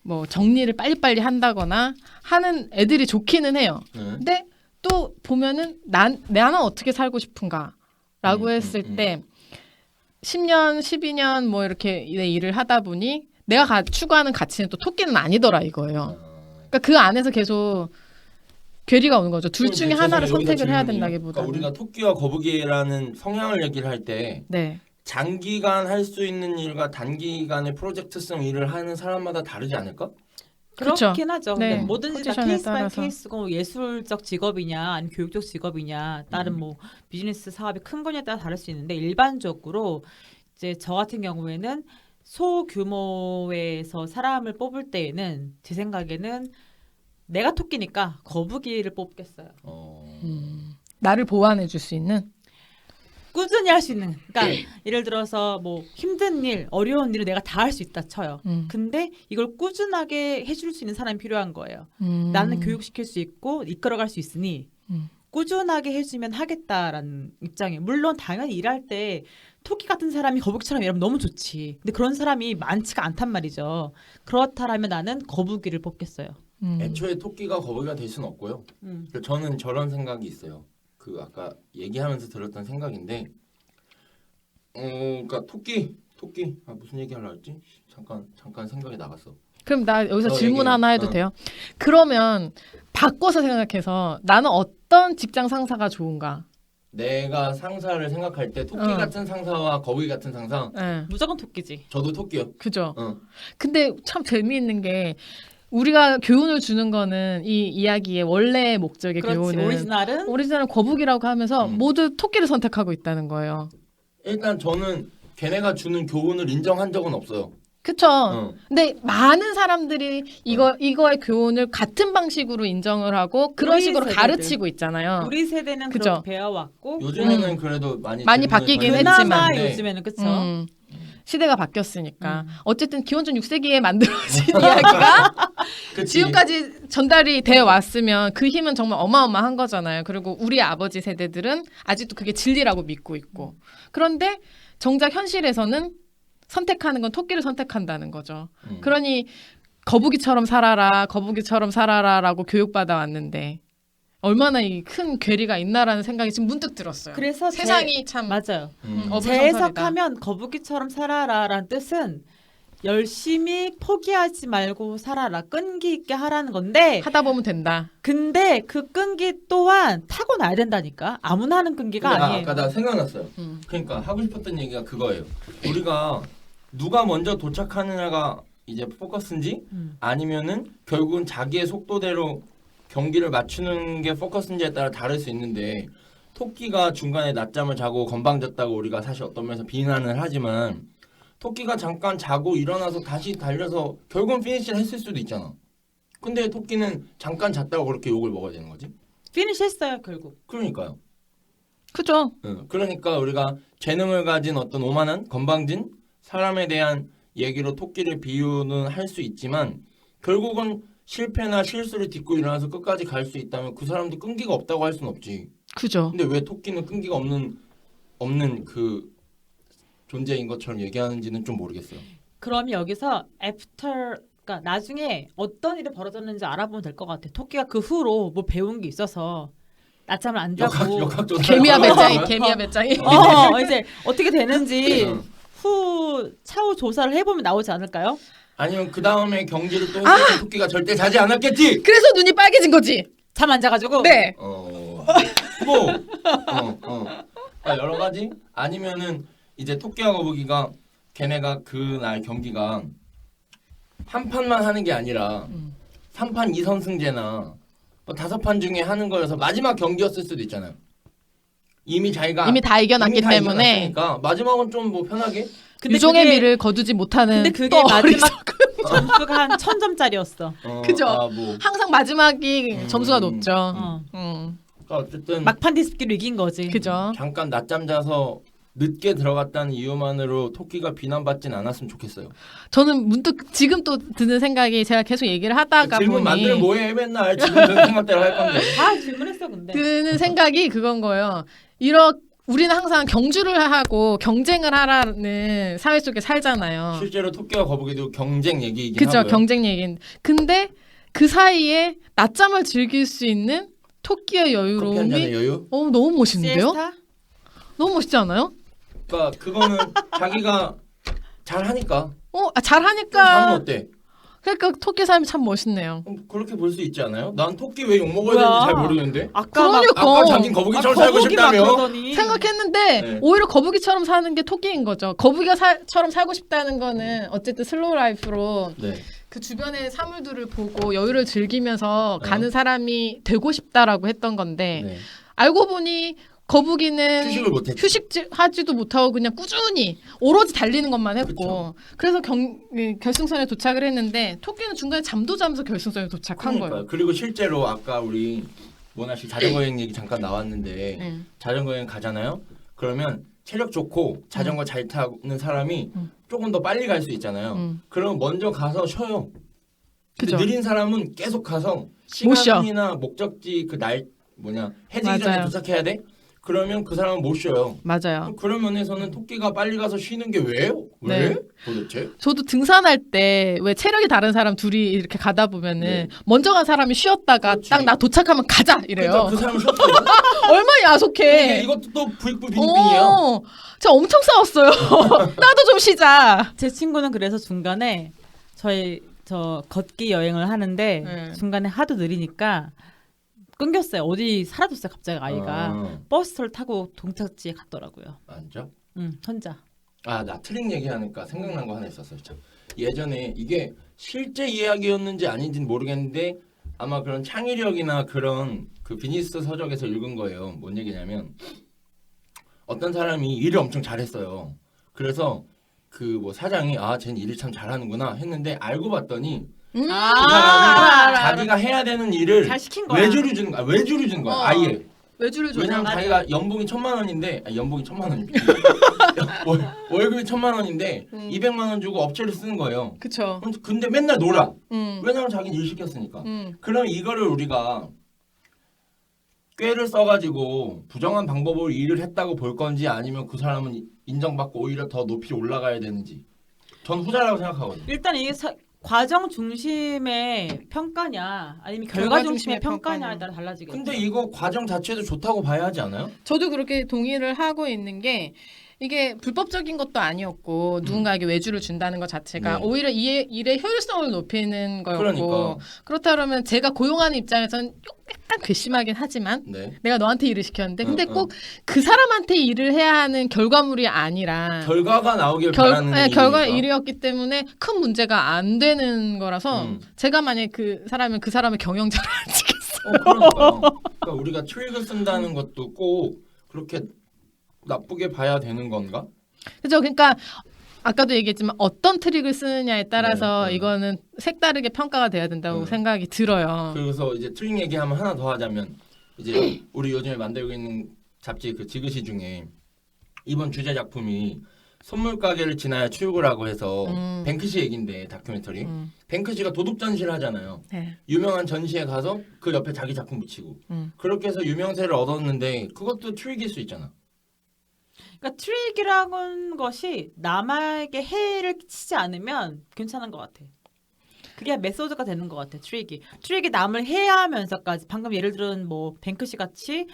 뭐 정리를 빨리빨리 한다거나 하는 애들이 좋기는 해요. 근데 또 보면은 나는 어떻게 살고 싶은가라고 했을 때 10년, 12년 뭐 이렇게 일을 하다 보니 내가 추구하는 가치는 또 토끼는 아니더라 이거예요. 그러니까 그 안에서 계속 괴리가 오는 거죠. 둘 중에 하나를 선택을 해야 된다기보다는. 그러니까 우리가 토끼와 거북이라는 성향을 얘기를 할 때 네. 장기간 할 수 있는 일과 단기간의 프로젝트성 일을 하는 사람마다 다르지 않을까? 그렇긴 하죠. 네. 근데 뭐든지 다 포지션에 케이스 바이 따라서. 케이스고 예술적 직업이냐 아니면 교육적 직업이냐 다른 뭐 비즈니스 사업이 큰 거냐에 따라 다를 수 있는데 일반적으로 이제 저 같은 경우에는 소규모에서 사람을 뽑을 때에는 제 생각에는 내가 토끼니까 거북이를 뽑겠어요. 나를 보완해 줄 수 있는 꾸준히 할 수 있는. 그러니까 예를 들어서 뭐 힘든 일, 어려운 일을 내가 다 할 수 있다 쳐요. 근데 이걸 꾸준하게 해줄 수 있는 사람이 필요한 거예요. 나는 교육시킬 수 있고 이끌어갈 수 있으니 꾸준하게 해주면 하겠다라는 입장이에요. 물론 당연히 일할 때 토끼 같은 사람이 거북이처럼 일하면 너무 좋지. 근데 그런 사람이 많지가 않단 말이죠. 그렇다라면 나는 거북이를 뽑겠어요. 애초에 토끼가 거북이가 될 수는 없고요. 저는 저런 생각이 있어요. 그 아까 얘기하면서 들었던 생각인데, 그러니까 토끼 무슨 얘기하려고 했지? 잠깐 생각이 나갔어. 그럼 나 여기서 질문 얘기해. 하나 해도 돼요? 그러면 바꿔서 생각해서 나는 어떤 직장 상사가 좋은가? 내가 상사를 생각할 때 토끼 같은 상사와 거북이 같은 상사, 네. 무조건 토끼지. 저도 토끼요. 그죠? 근데 참 재미있는 게 우리가 교훈을 주는 거는 이 이야기의 원래의 목적의 그렇지. 교훈은 오리지널은 거북이라고 하면서 모두 토끼를 선택하고 있다는 거예요. 일단 저는 걔네가 주는 교훈을 인정한 적은 없어요. 그쵸? 근데 많은 사람들이 이거의 교훈을 같은 방식으로 인정을 하고 그런 우리 식으로 세대들. 가르치고 있잖아요. 우리 세대는 그죠? 그렇게 배워왔고 요즘에는 그래도 많이 바뀌긴 그나마 했지만. 요즘에는 그쵸? 시대가 바뀌었으니까 어쨌든 기원전 6세기에 만들어진 이야기가 그치. 지금까지 전달이 되어 왔으면 그 힘은 정말 어마어마한 거잖아요. 그리고 우리 아버지 세대들은 아직도 그게 진리라고 믿고 있고 그런데 정작 현실에서는 선택하는 건 토끼를 선택한다는 거죠. 그러니 거북이처럼 살아라라고 교육받아 왔는데 얼마나 이 큰 괴리가 있나라는 생각이 지금 문득 들었어요. 그래서 세상이 참 맞아요. 어불성설이다. 재해석하면 거북이처럼 살아라라는 뜻은 열심히 포기하지 말고 살아라. 끈기 있게 하라는 건데 하다 보면 된다. 근데 그 끈기 또한 타고나야 된다니까. 아무나 하는 끈기가 근데 아니에요. 아까 나 생각났어요. 음. 그러니까 하고 싶었던 얘기가 그거예요. 우리가 누가 먼저 도착하느냐가 이제 포커스인지 아니면은 결국은 자기의 속도대로 경기를 맞추는 게 포커스인지에 따라 다를 수 있는데 토끼가 중간에 낮잠을 자고 건방졌다고 우리가 사실 어떤 면에서 비난을 하지만 토끼가 잠깐 자고 일어나서 다시 달려서 결국은 피니시를 했을 수도 있잖아. 근데 토끼는 잠깐 잤다고 그렇게 욕을 먹어야 되는 거지? 피니시 했어요 결국. 그러니까요. 그죠? 그러니까 우리가 재능을 가진 어떤 오만한 건방진 사람에 대한 얘기로 토끼를 비유는 할 수 있지만 결국은 실패나 실수를 딛고 일어나서 끝까지 갈 수 있다면 그 사람도 끈기가 없다고 할 수는 없지. 그죠? 근데 왜 토끼는 끈기가 없는 그 존재인 것처럼 얘기하는지는 좀 모르겠어요. 그럼 여기서 그러니까 나중에 어떤 일이 벌어졌는지 알아보면 될 것 같아. 토끼가 그 후로 뭐 배운 게 있어서 낮잠을 안 자고 역학조사. 개미야 배짱이, 개미야 배짱이. 이제 어떻게 되는지 응. 후 차후 조사를 해보면 나오지 않을까요? 아니면 그 다음에 경기를 또 했을 때 토끼가 절대 자지 않았겠지. 그래서 눈이 빨개진 거지. 잠 안 자가지고. 네. 여러 가지 아니면은 이제 토끼와 거북이가 걔네가 그날 경기가 한 판만 하는 게 아니라 3판 2선승제나 뭐 5판 중에 하는 거여서 마지막 경기였을 수도 있잖아요. 이미 자기가 이미 다 이겨놨기 이미 다 때문에 이겨놨으니까 마지막은 좀 뭐 편하게. 유종의 그게- 미를 거두지 못하는. 근데 그게 또 마지막 점수가 한 1000점짜리였어. 그죠? 뭐. 항상 마지막이 점수가 높죠. 어. 그러니까 어쨌든 막판 디스기로 이긴 거지. 그죠? 잠깐 낮잠 자서 늦게 들어갔다는 이유만으로 토끼가 비난받진 않았으면 좋겠어요. 저는 문득 지금 또 드는 생각이 제가 계속 얘기를 하다가 질문 보니 만들면 뭐해 맨날 지금 그 생각대로 할 건데. 다 질문했어 근데. 드는 생각이 그건 거예요. 우리는 항상 경주를 하고 경쟁을 하라는 사회 속에 살잖아요. 실제로 토끼와 거북이도 경쟁 얘기이긴 그죠? 하고요. 경쟁 얘기는. 근데 그 사이에 낮잠을 즐길 수 있는 토끼의 커피 한 잔의 여유로움이 여유? 너무 멋있는데요? 시에스타? 너무 멋있지 않아요? 그러니까 그거는 자기가 잘하니까. 잘하니까. 자는 어때? 그러니까 토끼 삶이 참 멋있네요. 그렇게 볼 수 있지 않아요? 난 토끼 왜 욕 먹어야 뭐야? 되는지 잘 모르겠는데. 아까 막 그러니까. 아까 자긴 거북이처럼 살고 거북이 막 싶다며. 그러더니. 생각했는데 네. 오히려 거북이처럼 사는 게 토끼인 거죠. 거북이처럼 살고 싶다는 거는 어쨌든 슬로우 라이프로 네. 그 주변의 사물들을 보고 여유를 즐기면서 네. 가는 사람이 되고 싶다라고 했던 건데 네. 알고 보니 거북이는 휴식을 못했지. 휴식하지도 못하고 그냥 꾸준히 오로지 달리는 것만 했고 그래서 결승선에 도착을 했는데 토끼는 중간에 잠도 자면서 결승선에 도착한 그러니까요. 거예요. 그리고 실제로 아까 우리 모나 씨 자전거 여행 얘기 잠깐 나왔는데 네. 자전거 여행 가잖아요. 그러면 체력 좋고 자전거 잘 타는 사람이 조금 더 빨리 갈 수 있잖아요. 그럼 먼저 가서 쉬어요. 근데 그죠. 느린 사람은 계속 가서 못 쉬어. 시간이나 목적지 해지기 전에 맞아요. 도착해야 돼? 그러면 그 사람은 못 쉬어요. 맞아요. 그런 면에서는 토끼가 빨리 가서 쉬는 게 왜요? 왜? 네. 도대체? 저도 등산할 때 왜 체력이 다른 사람 둘이 이렇게 가다 보면은 네. 먼저 간 사람이 쉬었다가 그렇지. 딱 나 도착하면 가자 이래요. 그러니까 그 사람은 쉬었거든. 얼마나 야속해. 이것도 또 부익부 빙빙이야. 제가 엄청 싸웠어요. 나도 좀 쉬자. 제 친구는 그래서 중간에 걷기 여행을 하는데 네. 중간에 하도 느리니까 끊겼어요. 어디 사라졌어요. 갑자기 아이가 버스를 타고 동착지에 갔더라고요. 앉아? 혼자. 나 트릭 얘기하니까 생각난 거 하나 있었어요. 참. 예전에 이게 실제 이야기였는지 아닌지는 모르겠는데 아마 그런 창의력이나 그런 그 비즈니스 서적에서 읽은 거예요. 뭔 얘기냐면 어떤 사람이 일을 엄청 잘했어요. 그래서 그 뭐 사장이 쟤는 일을 참 잘하는구나 했는데 알고 봤더니 그 사람이 알아. 자기가 해야 되는 일을 잘 시킨 거야. 외주를 주는 거야. 외주를 준 거야. 아예. 외주를 줘. 왜냐면 자기가 연봉이 1,000만 원인데 연봉이 1,000만 원입니다. 월급이 1,000만 원인데 200만 원 주고 업체를 쓰는 거예요. 그쵸. 근데 맨날 놀아. 음. 왜냐면 자기는 일 시켰으니까. 음. 그럼 이거를 우리가 꾀를 써가지고 부정한 방법으로 일을 했다고 볼 건지 아니면 그 사람은 인정받고 오히려 더 높이 올라가야 되는지. 전 후자라고 생각하거든요. 일단 이게 과정 중심의 평가냐 아니면 결과 중심의 평가냐에 따라 달라지겠죠. 근데 이거 과정 자체도 좋다고 봐야 하지 않아요? 저도 그렇게 동의를 하고 있는 게 이게 불법적인 것도 아니었고 누군가에게 외주를 준다는 것 자체가 네. 오히려 이 일의 효율성을 높이는 거였고 그러니까. 그렇다 그러면 제가 고용하는 입장에서는 약간 괘씸하긴 하지만 네. 내가 너한테 일을 시켰는데 근데 응, 꼭 그 사람한테 일을 해야 하는 결과물이 아니라 결과가 나오길 바라는 결과 일이니까. 일이었기 때문에 큰 문제가 안 되는 거라서 제가 만약에 그 사람은 그 사람의 경영자를 안 지겠어요. 그러니까 우리가 트릭을 쓴다는 것도 꼭 그렇게 나쁘게 봐야 되는 건가? 그죠? 그러니까 아까도 얘기했지만 어떤 트릭을 쓰느냐에 따라서 네. 이거는 색다르게 평가가 돼야 된다고 네. 생각이 들어요. 그래서 이제 트릭 얘기하면 하나 더 하자면 이제 우리 요즘에 만들고 있는 잡지 그 지그시 중에 이번 주제 작품이 선물 가게를 지나야 출구라고 해서 뱅크시 얘긴데 다큐멘터리. 뱅크시가 도둑 전시를 하잖아요. 네. 유명한 전시에 가서 그 옆에 자기 작품 붙이고 그렇게 해서 유명세를 얻었는데 그것도 트릭일 수 있잖아. 그러니까 트릭이라는 것이 남에게 해를 끼치지 않으면 괜찮은 것 같아. 그게 메소드가 되는 것 같아. 트릭이 남을 해하면서까지 방금 예를 들은 뭐 뱅크시 같이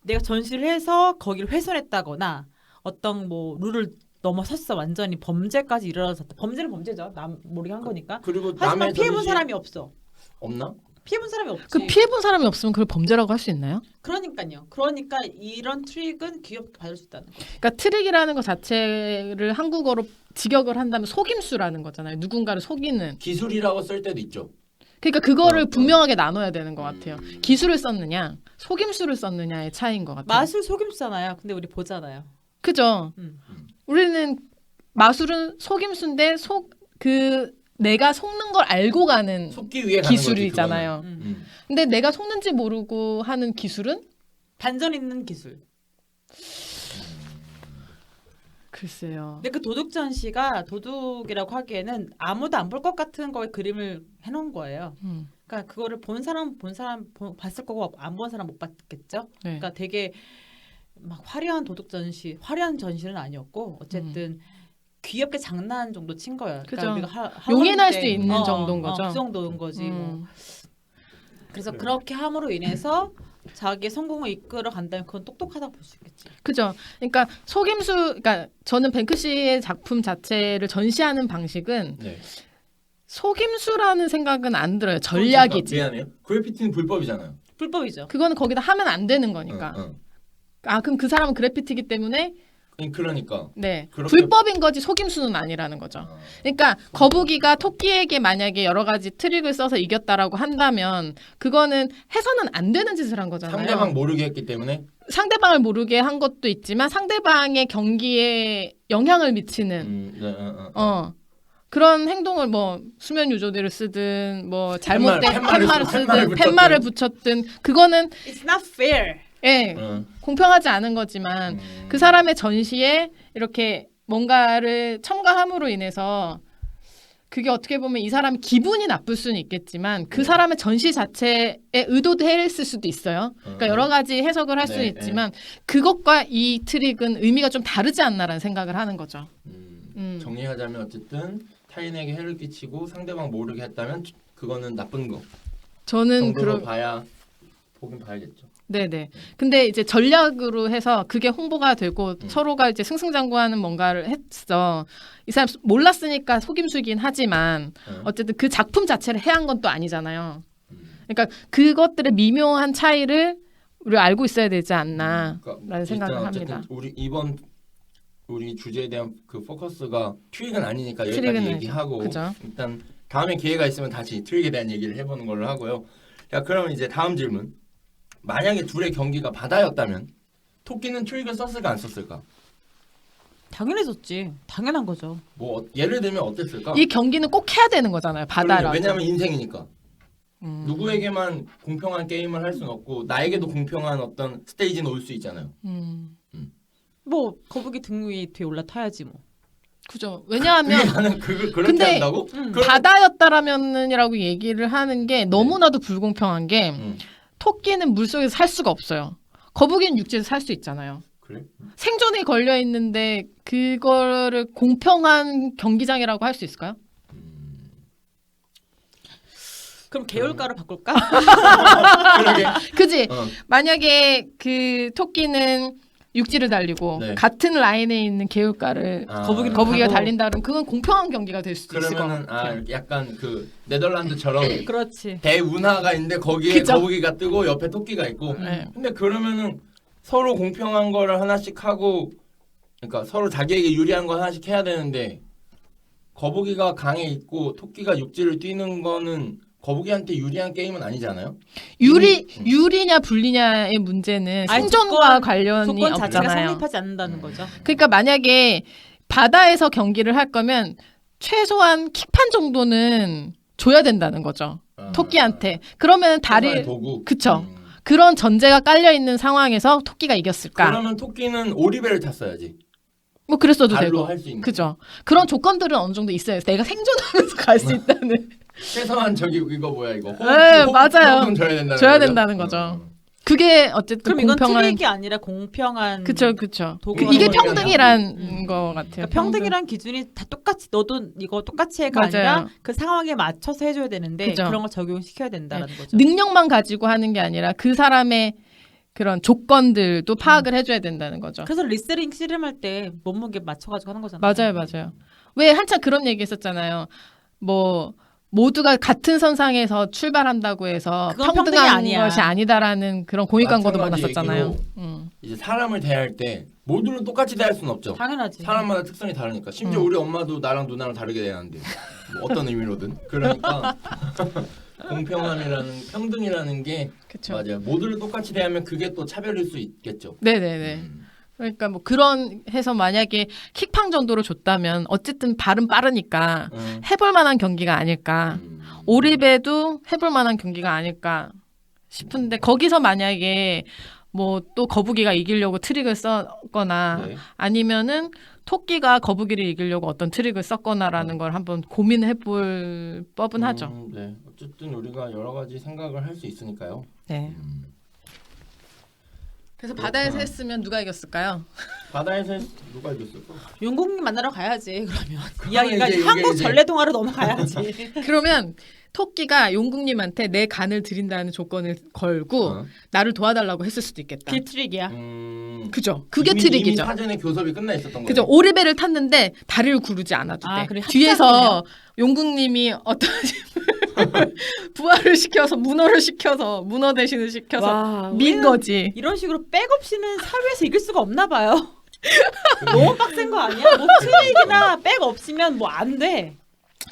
내가 전시를 해서 거기를 훼손했다거나 어떤 뭐 룰을 넘어섰어 완전히 범죄까지 일어났었다. 범죄는 범죄죠. 남 모르게 한 거니까. 그리고 하지만 남의 피해본 전시 사람이 없어. 없나? 피해본 사람이 없지. 그 피해본 사람이 없으면 그걸 범죄라고 할 수 있나요? 그러니까요. 그러니까 이런 트릭은 귀엽게 받을 수 있다는 거예요. 그러니까 트릭이라는 것 자체를 한국어로 직역을 한다면 속임수라는 거잖아요. 누군가를 속이는. 기술이라고 쓸 때도 있죠. 그러니까 그거를 어. 분명하게 나눠야 되는 것 같아요. 기술을 썼느냐, 속임수를 썼느냐의 차이인 것 같아요. 마술 속임수잖아요. 근데 우리 보잖아요. 그죠? 우리는 마술은 속임수인데 내가 속는 걸 알고 가는 속기 위해 가는 기술이잖아요. 거지, 근데 내가 속는지 모르고 하는 기술은 반전 있는 기술. 글쎄요. 근데 그 도둑 전시가 도둑이라고 하기에는 아무도 안 볼 것 같은 거에 그림을 해놓은 거예요. 그러니까 그거를 본 사람 봤을 거고 안 본 사람 못 봤겠죠. 네. 그러니까 되게 막 화려한 도둑 전시, 화려한 전시는 아니었고 어쨌든 귀엽게 장난 정도 친 거예요. 그죠. 우리가 용인할 수 있는 정도인 거죠. 그 정도인 거지. 뭐. 그래서 그렇게 함으로 인해서 자기의 성공을 이끌어 간다면 그건 똑똑하다 볼 수 있겠지. 그죠. 그러니까 그러니까 저는 뱅크시의 작품 자체를 전시하는 방식은 네. 속임수라는 생각은 안 들어요. 전략이지. 미안해요. 그래피티는 불법이잖아요. 불법이죠. 그거는 거기다 하면 안 되는 거니까. 아, 그럼 그 사람은 그래피티이기 때문에 그러니까. 네. 그렇게- 불법인 거지 속임수는 아니라는 거죠. 그러니까 거북이가 토끼에게 만약에 여러 가지 트릭을 써서 이겼다라고 한다면 그거는 해서는 안 되는 짓을 한 거잖아요. 상대방 모르게 했기 때문에 상대방을 모르게 한 것도 있지만 상대방의 경기에 영향을 미치는 네, 그런 행동을 뭐 수면 유조대를 쓰든 뭐 잘못된 팻말을 팻말을 팻말을 쓰든 팻말을 붙였든 그거는 It's not fair. 예, 공평하지 않은 거지만 그 사람의 전시에 이렇게 뭔가를 첨가함으로 인해서 그게 어떻게 보면 이 사람이 기분이 나쁠 수는 있겠지만 그 사람의 전시 자체에 의도했을 수도 있어요. 그러니까 여러 가지 해석을 할 수는 있지만 그것과 이 트릭은 의미가 좀 다르지 않나라는 생각을 하는 거죠. 정리하자면 어쨌든 타인에게 해를 끼치고 상대방 모르게 했다면 그거는 나쁜 거 저는 정도로 보긴 봐야겠죠. 네네. 근데 이제 전략으로 해서 그게 홍보가 되고 서로가 이제 승승장구하는 뭔가를 했어. 이 사람 몰랐으니까 속임수긴 하지만 어쨌든 그 작품 자체를 해한 건 또 아니잖아요. 그러니까 그것들의 미묘한 차이를 우리가 알고 있어야 되지 않나라는 생각을 합니다. 우리 주제에 대한 그 포커스가 트릭은 아니니까 트릭은 여기까지 아니죠. 얘기하고 그죠. 일단 다음에 기회가 있으면 다시 트릭에 대한 얘기를 해보는 걸로 하고요. 자, 그러면 이제 다음 질문. 만약에 둘의 경기가 바다였다면 토끼는 트릭을 썼을까 안 썼을까? 당연했었지. 당연한 거죠. 뭐 예를 들면 어땠을까? 이 경기는 꼭 해야 되는 거잖아요. 바다라. 왜냐하면 인생이니까. 누구에게만 공평한 게임을 할 수는 없고 나에게도 공평한 어떤 스테이지는 올 수 있잖아요. 뭐 거북이 등 위에 뒤에 올라타야지 뭐. 그죠. 왜냐하면 나는 그렇게 근데 한다고? 바다였다라면이라고 얘기를 하는 게 너무나도 불공평한 게 토끼는 물속에서 살 수가 없어요. 거북이는 육지에서 살 수 있잖아요. 그래? 생존이 걸려 있는데 그거를 공평한 경기장이라고 할 수 있을까요? 그럼 개울가로 바꿀까? 그러게. 그지? 만약에 그 토끼는 육지를 달리고 네. 같은 라인에 있는 개울가를 거북이가 가고. 달린다 그러면 그건 공평한 경기가 될 수도 있을 것 그러면은 같아요. 약간 그 네덜란드처럼 그렇지. 대운하가 있는데 거기에 그죠? 거북이가 뜨고 옆에 토끼가 있고. 네. 근데 그러면은 서로 공평한 거를 하나씩 하고, 그러니까 서로 자기에게 유리한 거 하나씩 해야 되는데 거북이가 강에 있고 토끼가 육지를 뛰는 거는 거북이한테 유리한 게임은 아니잖아요. 유리냐 불리냐의 문제는 아니, 생존과 관련이 조건 자체가 없잖아요. 성립하지 않는다는 거죠. 그러니까 만약에 바다에서 경기를 할 거면 최소한 킥판 정도는 줘야 된다는 거죠. 토끼한테. 그러면 다리 도구. 그쵸. 그런 전제가 깔려 있는 상황에서 토끼가 이겼을까? 그러면 토끼는 오리배를 탔어야지. 뭐 그랬어도 발로 되고. 할 수 있는. 그죠. 그런 조건들은 어느 정도 있어요. 내가 생존하면서 갈 수 있다는. 최소한 저기 이거 뭐야 이거. 네, 맞아요. 호흡 줘야 된다는 줘야 거죠? 된다는 거죠. 그게 어쨌든 그럼 이건 공평한. 트릭이 아니라 공평한. 그쵸. 도구가 이게 공평한 평등이란 거 같아요. 그러니까 평등이란 기준이 다 똑같이 너도 이거 똑같이 해가 맞아요. 아니라 그 상황에 맞춰서 해줘야 되는데 그죠. 그런 걸 적용시켜야 된다는 거죠. 능력만 가지고 하는 게 아니라 그 사람의 그런 조건들도 파악을 해줘야 된다는 거죠. 그래서 리스링 씨름할 때 몸무게 맞춰가지고 하는 거잖아요. 맞아요. 왜 한참 그런 얘기 했었잖아요. 뭐 모두가 같은 선상에서 출발한다고 해서 그건 평등이 평등한 아니야. 것이 아니다라는 그런 공익 광고도 마찬가지 많았었잖아요. 얘기로 이제 사람을 대할 때 모두는 똑같이 대할 수는 없죠. 당연하지. 사람마다 특성이 다르니까. 심지어 우리 엄마도 나랑 누나랑 다르게 대하는데 뭐 어떤 의미로든. 그러니까 공평함이라는 평등이라는 게 그렇죠. 맞아요. 모두를 똑같이 대하면 그게 또 차별일 수 있겠죠. 네네네. 그러니까 뭐 그런 해서 만약에 킥팡 정도로 줬다면 어쨌든 발은 빠르니까 해볼 만한 경기가 아닐까. 오리배도 해볼 만한 경기가 아닐까 싶은데 거기서 만약에 뭐 또 거북이가 이기려고 트릭을 썼거나 네. 아니면은 토끼가 거북이를 이기려고 어떤 트릭을 썼거나라는 걸 한번 고민해볼 법은 하죠. 네. 어쨌든 우리가 여러 가지 생각을 할 수 있으니까요. 네. 그래서 바다에서 했으면 누가 이겼을까요? 바다에서 누가 이겼을까? 용국님 만나러 가야지. 그러면 그러면 이야기가 이제 한국 이제- 전래동화로 넘어가야지. 그러면 토끼가 용국님한테 내 간을 드린다는 조건을 걸고 나를 도와달라고 했을 수도 있겠다. 그게 트릭이야. 그죠? 그게 이미 트릭이죠. 사전에 교섭이 끝나 있었던 거예요. 그죠? 오리배를 탔는데 다리를 구르지 않아도 아, 돼. 그래, 뒤에서 용국님이 어떤 부활을 시켜서 문어 대신을 시켜서 와, 민 우리는 거지. 이런 식으로 백 없이는 사회에서 이길 수가 없나 봐요. 너무 빡센 거 아니야? 뭐 트릭이나 백 없으면 뭐 안 돼.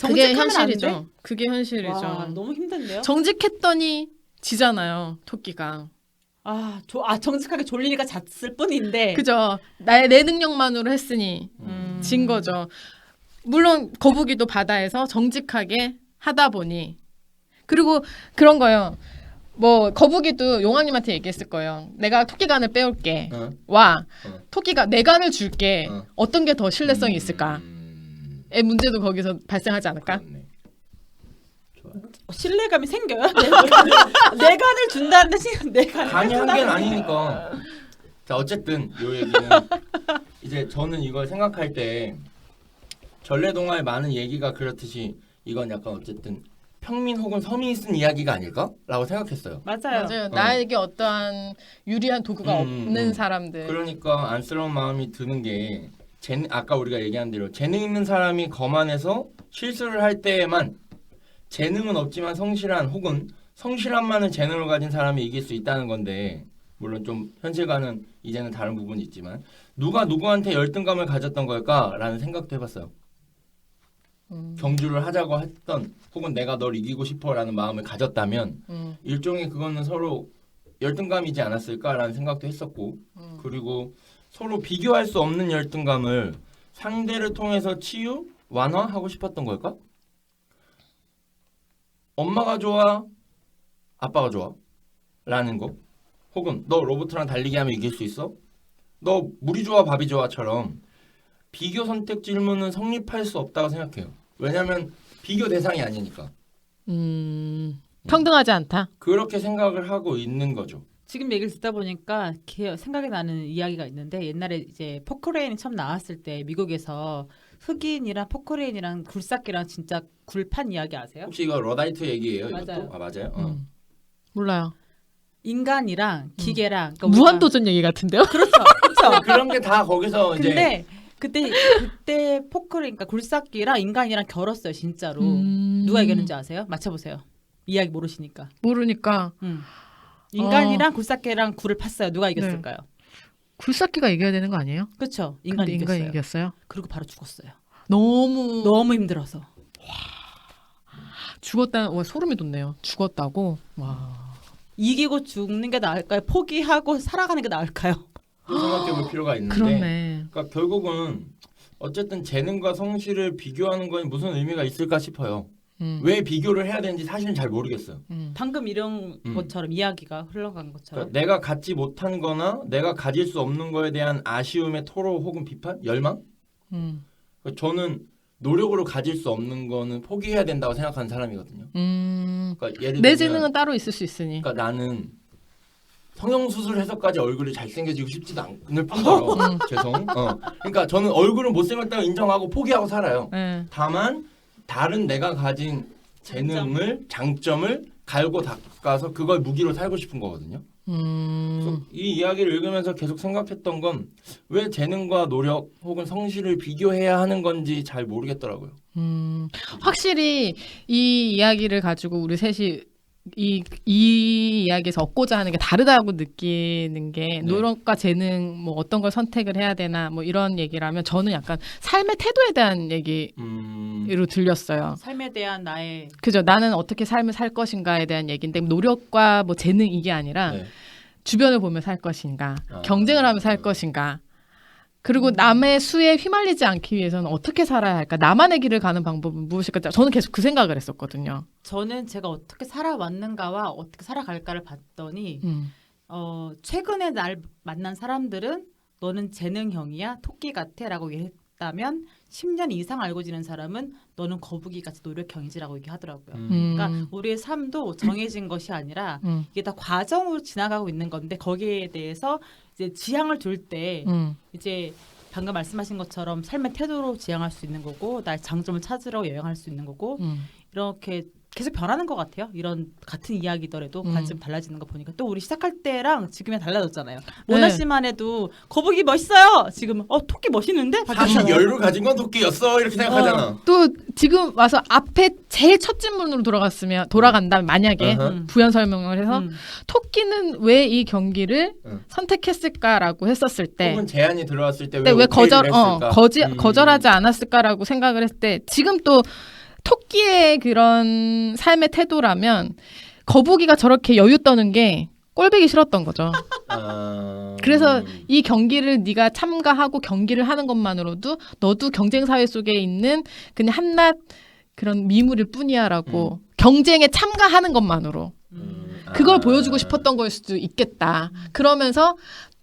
그게 정직하면 안 돼? 현실이죠. 그게 현실이죠. 와, 너무 힘든데요? 정직했더니 지잖아요. 토끼가. 정직하게 졸리니까 잤을 뿐인데. 그죠? 내 능력만으로 했으니 진 거죠. 물론 거북이도 바다에서 정직하게 하다 보니 그리고 그런 거요. 뭐 거북이도 용왕님한테 얘기했을 거예요. 내가 토끼 간을 빼올게. 와. 토끼가 내 간을 줄게. 어떤 게 더 신뢰성이 있을까? 의 문제도 거기서 발생하지 않을까? 그렇네. 신뢰감이 생겨요? 내 간을 준다는데 지금 내 간을 간이 한 개는 뺀다는 아니니까. 자 어쨌든 요 얘기는 이제 저는 이걸 생각할 때 전래동화에 많은 얘기가 그렇듯이 이건 약간 어쨌든 평민 혹은 서민이 쓴 이야기가 아닐까라고 생각했어요. 맞아요. 나에게 어떠한 유리한 도구가 없는 사람들. 그러니까 안쓰러운 마음이 드는 게 아까 우리가 얘기한 대로 재능 있는 사람이 거만해서 실수를 할 때에만 재능은 없지만 성실한 혹은 성실함만은 재능을 가진 사람이 이길 수 있다는 건데 물론 좀 현실과는 이제는 다른 부분이 있지만 누가 누구한테 열등감을 가졌던 걸까라는 생각도 해봤어요. 경주를 하자고 했던 혹은 내가 널 이기고 싶어라는 마음을 가졌다면 일종의 그거는 서로 열등감이지 않았을까라는 생각도 했었고 그리고 서로 비교할 수 없는 열등감을 상대를 통해서 치유, 완화하고 싶었던 걸까? 엄마가 좋아, 아빠가 좋아 라는 거 혹은 너 로봇이랑 달리기 하면 이길 수 있어? 너 물이 좋아, 밥이 좋아처럼 비교 선택 질문은 성립할 수 없다고 생각해요. 왜냐하면 비교 대상이 아니니까. 평등하지 않다. 그렇게 생각을 하고 있는 거죠. 지금 얘기를 듣다 보니까 생각이 나는 이야기가 있는데 옛날에 이제 포크레인이 처음 나왔을 때 미국에서 흑인이랑 포크레인이랑 굴삭기랑 진짜 굴판 이야기 아세요? 혹시 이거 러다이트 얘기예요? 이것도? 맞아요. 아 맞아요. 몰라요. 인간이랑 기계랑 그러니까 무한도전 얘기 같은데요? 그렇죠. 그쵸? 그런 게 다 거기서 이제 근데 그때 포크를 그러니까 굴삭기랑 인간이랑 결었어요 진짜로. 누가 이겼는지 아세요? 맞춰보세요. 이야기 모르시니까. 모르니까 인간이랑 굴삭기랑 굴을 팠어요. 누가 이겼을까요? 굴삭기가 이겨야 되는 거 아니에요? 그렇죠. 근데 인간이 이겼어요. 인간이 이겼어요. 그리고 바로 죽었어요. 너무 힘들어서. 죽었다는 와 소름이 돋네요. 죽었다고. 와. 이기고 죽는 게 나을까요? 포기하고 살아가는 게 나을까요? 생각해볼 필요가 있는데 그렇네. 그러니까 결국은 어쨌든 재능과 성실을 비교하는 건 무슨 의미가 있을까 싶어요. 왜 비교를 해야 되는지 사실은 잘 모르겠어요. 방금 이런 것처럼 이야기가 흘러간 것처럼. 그러니까 내가 갖지 못한 거나 내가 가질 수 없는 거에 대한 아쉬움의 토로 혹은 비판? 열망? 그러니까 저는 노력으로 가질 수 없는 거는 포기해야 된다고 생각하는 사람이거든요. 그러니까 예를 내 들면 재능은 따로 있을 수 있으니. 그러니까 나는 성형수술해서까지 얼굴이 잘생겨지고 싶지도 않을 뿐더러 죄송. 그러니까 저는 얼굴은 못생겼다고 인정하고 포기하고 살아요. 네. 다만 다른 내가 가진 재능을 장점을 갈고 닦아서 그걸 무기로 살고 싶은 거거든요. 그래서 이 이야기를 읽으면서 계속 생각했던 건 왜 재능과 노력 혹은 성실을 비교해야 하는 건지 잘 모르겠더라고요. 확실히 이 이야기를 가지고 우리 셋이 이 이야기에서 얻고자 하는 게 다르다고 느끼는 게 노력과 재능 뭐 어떤 걸 선택을 해야 되나 뭐 이런 얘기라면 저는 약간 삶의 태도에 대한 얘기로 들렸어요. 삶에 대한 나의 그죠. 나는 어떻게 삶을 살 것인가에 대한 얘기인데 노력과 뭐 재능 이게 아니라 네. 주변을 보며 살 것인가, 경쟁을 하며 살 것인가. 그리고 남의 수에 휘말리지 않기 위해서는 어떻게 살아야 할까? 나만의 길을 가는 방법은 무엇일까? 저는 계속 그 생각을 했었거든요. 저는 제가 어떻게 살아왔는가와 어떻게 살아갈까를 봤더니 최근에 날 만난 사람들은 너는 재능형이야, 토끼 같아라고 얘기했다면 10년 이상 알고 지낸 사람은 너는 거북이 같이 노력형이지라고 얘기하더라고요. 그러니까 우리의 삶도 정해진 것이 아니라 이게 다 과정으로 지나가고 있는 건데 거기에 대해서 이제 지향을 둘 때 이제 방금 말씀하신 것처럼 삶의 태도로 지향할 수 있는 거고 나의 장점을 찾으러 여행할 수 있는 거고 이렇게 계속 변하는 것 같아요. 이런 같은 이야기더라도 관점 달라지는 거 보니까 또 우리 시작할 때랑 지금이 달라졌잖아요. 모나 씨만 해도 거북이 멋있어요. 지금 토끼 멋있는데? 사실 여유를 가진 건 토끼였어 이렇게 생각하잖아. 또 지금 와서 앞에 제일 첫 질문으로 돌아간다면 만약에 부연 설명을 해서 토끼는 왜 이 경기를 선택했을까라고 했었을 때 혹은 제안이 들어왔을 때 왜 했을까? 거절하지 않았을까라고 생각을 했을 때 지금 또 토끼의 그런 삶의 태도라면 거북이가 저렇게 여유 떠는 게 꼴보기 싫었던 거죠. 그래서 이 경기를 네가 참가하고 경기를 하는 것만으로도 너도 경쟁 사회 속에 있는 그냥 한낱 그런 미물일 뿐이야라고 경쟁에 참가하는 것만으로 그걸 보여주고 싶었던 거일 수도 있겠다. 그러면서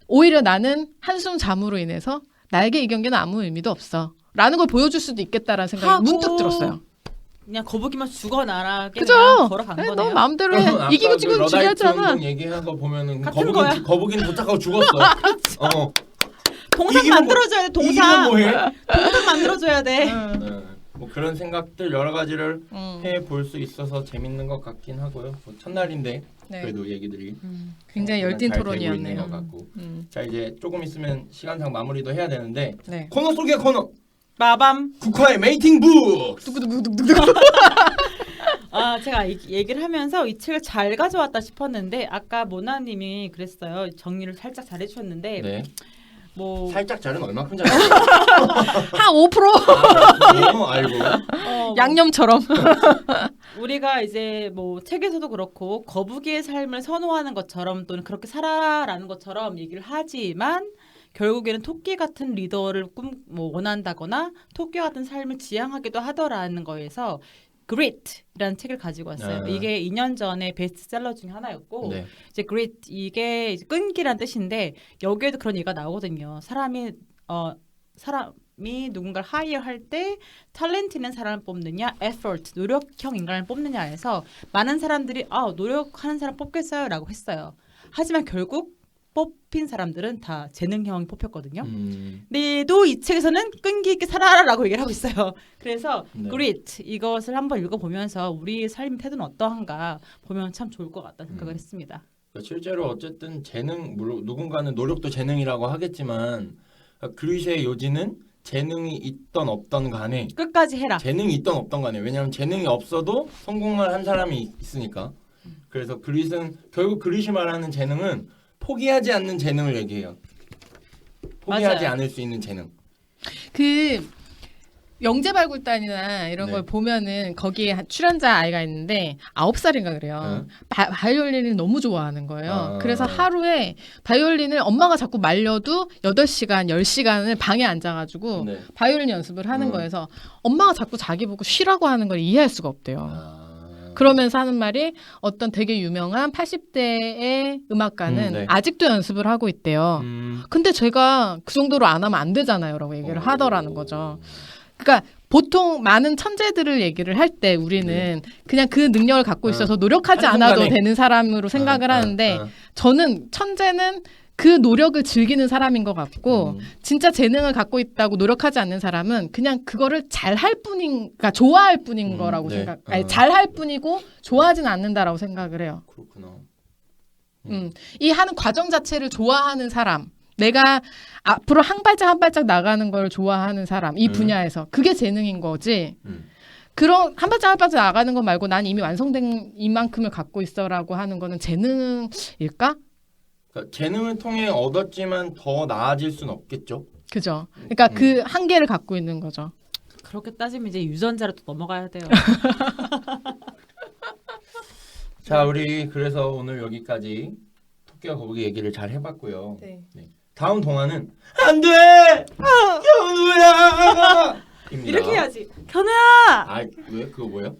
오히려 나는 한숨 잠으로 인해서 나에게 이 경기는 아무 의미도 없어 라는 걸 보여줄 수도 있겠다라는 생각이 문득 들었어요. 그냥 거북이만 죽어나라게 그죠? 그냥 걸어간 거네요. 너 마음대로 해. 이기고 지금 중요하지 않아. 얘기한 거 보면은 같은 거야. 거북이는 도착하고 죽었어. 동상 만들어줘야 돼. 동상. 이기면 뭐해? 동상 만들어줘야 돼. 네. 뭐 그런 생각들 여러 가지를 해볼 수 있어서 재밌는 것 같긴 하고요. 뭐 첫날인데 그래도 얘기들이 굉장히 열띤 잘 되고 있는 토론이었네요. 것 같고. 자 이제 조금 있으면 시간상 마무리도 해야 되는데 네. 코너 속의 코너. 마밤. 국화의 메이팅 북. 제가 얘기를 하면서 이 책을 잘 가져왔다 싶었는데 아까 모나님이 그랬어요. 정리를 살짝 잘해주셨는데 네. 뭐 살짝 잘은 얼마큼 잘했어요? 한 5%? 알고. 양념처럼. 우리가 이제 뭐 책에서도 그렇고 거북이의 삶을 선호하는 것처럼 또는 그렇게 살아라는 것처럼 얘기를 하지만 결국에는 토끼 같은 리더를 원한다거나 토끼 같은 삶을 지향하기도 하더라는 거에서 Grit이라는 책을 가지고 왔어요. 이게 2년 전에 베스트셀러 중에 하나였고 이제 Grit 이게 이제 끈기란 뜻인데 여기에도 그런 얘기가 나오거든요. 사람이 누군가를 하이어할 때 탤런트 있는 사람을 뽑느냐, effort 노력형 인간을 뽑느냐에서 많은 사람들이 노력하는 사람 뽑겠어요라고 했어요. 하지만 결국 뽑힌 사람들은 다 재능형이 뽑혔거든요. 근데도 이 책에서는 끈기 있게 살아라라고 얘기를 하고 있어요. 그래서 Grit 이것을 한번 읽어보면서 우리의 삶의 태도는 어떠한가 보면 참 좋을 것 같다는 생각을 했습니다. 그러니까 실제로 어쨌든 재능, 물론 누군가는 노력도 재능이라고 하겠지만 그러니까 그리스의 요지는 재능이 있던 없던 간에 끝까지 해라. 재능이 있던 없던 간에 왜냐하면 재능이 없어도 성공을 한 사람이 있으니까. 그래서 그리스는 결국 그리스 말하는 재능은 포기하지 않는 재능을 얘기해요. 포기하지 맞아요. 않을 수 있는 재능. 그 영재발굴단이나 이런 네. 걸 보면은 거기에 출연자 아이가 있는데 9살인가 그래요. 네. 바이올린을 너무 좋아하는 거예요. 아. 그래서 하루에 바이올린을 엄마가 자꾸 말려도 8시간, 10시간을 방에 앉아가지고 네. 바이올린 연습을 하는 거여서 엄마가 자꾸 자기 보고 쉬라고 하는 걸 이해할 수가 없대요. 아. 그러면서 하는 말이 어떤 되게 유명한 80대의 음악가는 네. 아직도 연습을 하고 있대요. 근데 제가 그 정도로 안 하면 안 되잖아요. 라고 얘기를 하더라는 거죠. 그러니까 보통 많은 천재들을 얘기를 할 때 우리는 그냥 그 능력을 갖고 있어서 노력하지 않아도 한순간에. 되는 사람으로 생각을 하는데 저는 천재는 그 노력을 즐기는 사람인 것 같고 진짜 재능을 갖고 있다고 노력하지 않는 사람은 그냥 그거를 잘할 뿐인, 그러니까 좋아할 뿐인 거라고 네. 생각. 아니, 잘할 뿐이고 좋아하진 않는다라고 생각을 해요. 그렇구나. 이 하는 과정 자체를 좋아하는 사람, 내가 앞으로 한 발짝 한 발짝 나가는 걸 좋아하는 사람, 이 분야에서 그게 재능인 거지. 그런 한 발짝 한 발짝 나가는 거 말고 난 이미 완성된 이만큼을 갖고 있어라고 하는 거는 재능일까? 그러니까 재능을 통해 얻었지만 더 나아질 수는 없겠죠. 그죠? 그러니까 그 한계를 갖고 있는 거죠. 그렇게 따지면 이제 유전자로 또 넘어가야 돼요. 자, 우리 그래서 오늘 여기까지 토끼와 거북이 얘기를 잘 해봤고요. 네. 다음 동화는 안 돼! 견우야! 이렇게 해야지. 견우야. 아, 왜? 그거 뭐예요?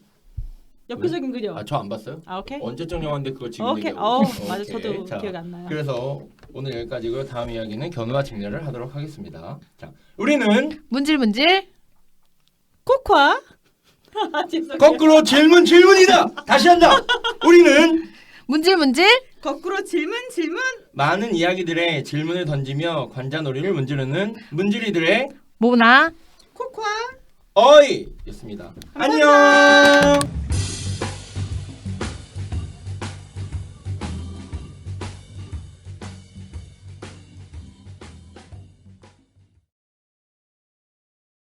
역사적인 그녀. 아, 저 안 봤어요? 아 오케이. 언제적 영화인데 그거 지금 오케이. 얘기하고. 맞아. 오케이. 저도 자, 기억이 안 나요. 그래서 오늘 여기까지고요. 다음 이야기는 견우와 직녀를 하도록 하겠습니다. 자, 우리는 문질문질. 코코아. 죄송해요. 거꾸로 질문이다. 다시 한다. 우리는 문질문질. 거꾸로 질문. 많은 이야기들에 질문을 던지며 관자놀이를 문지르는 문지리들의 모나. 코코아. 어이였습니다. 안녕.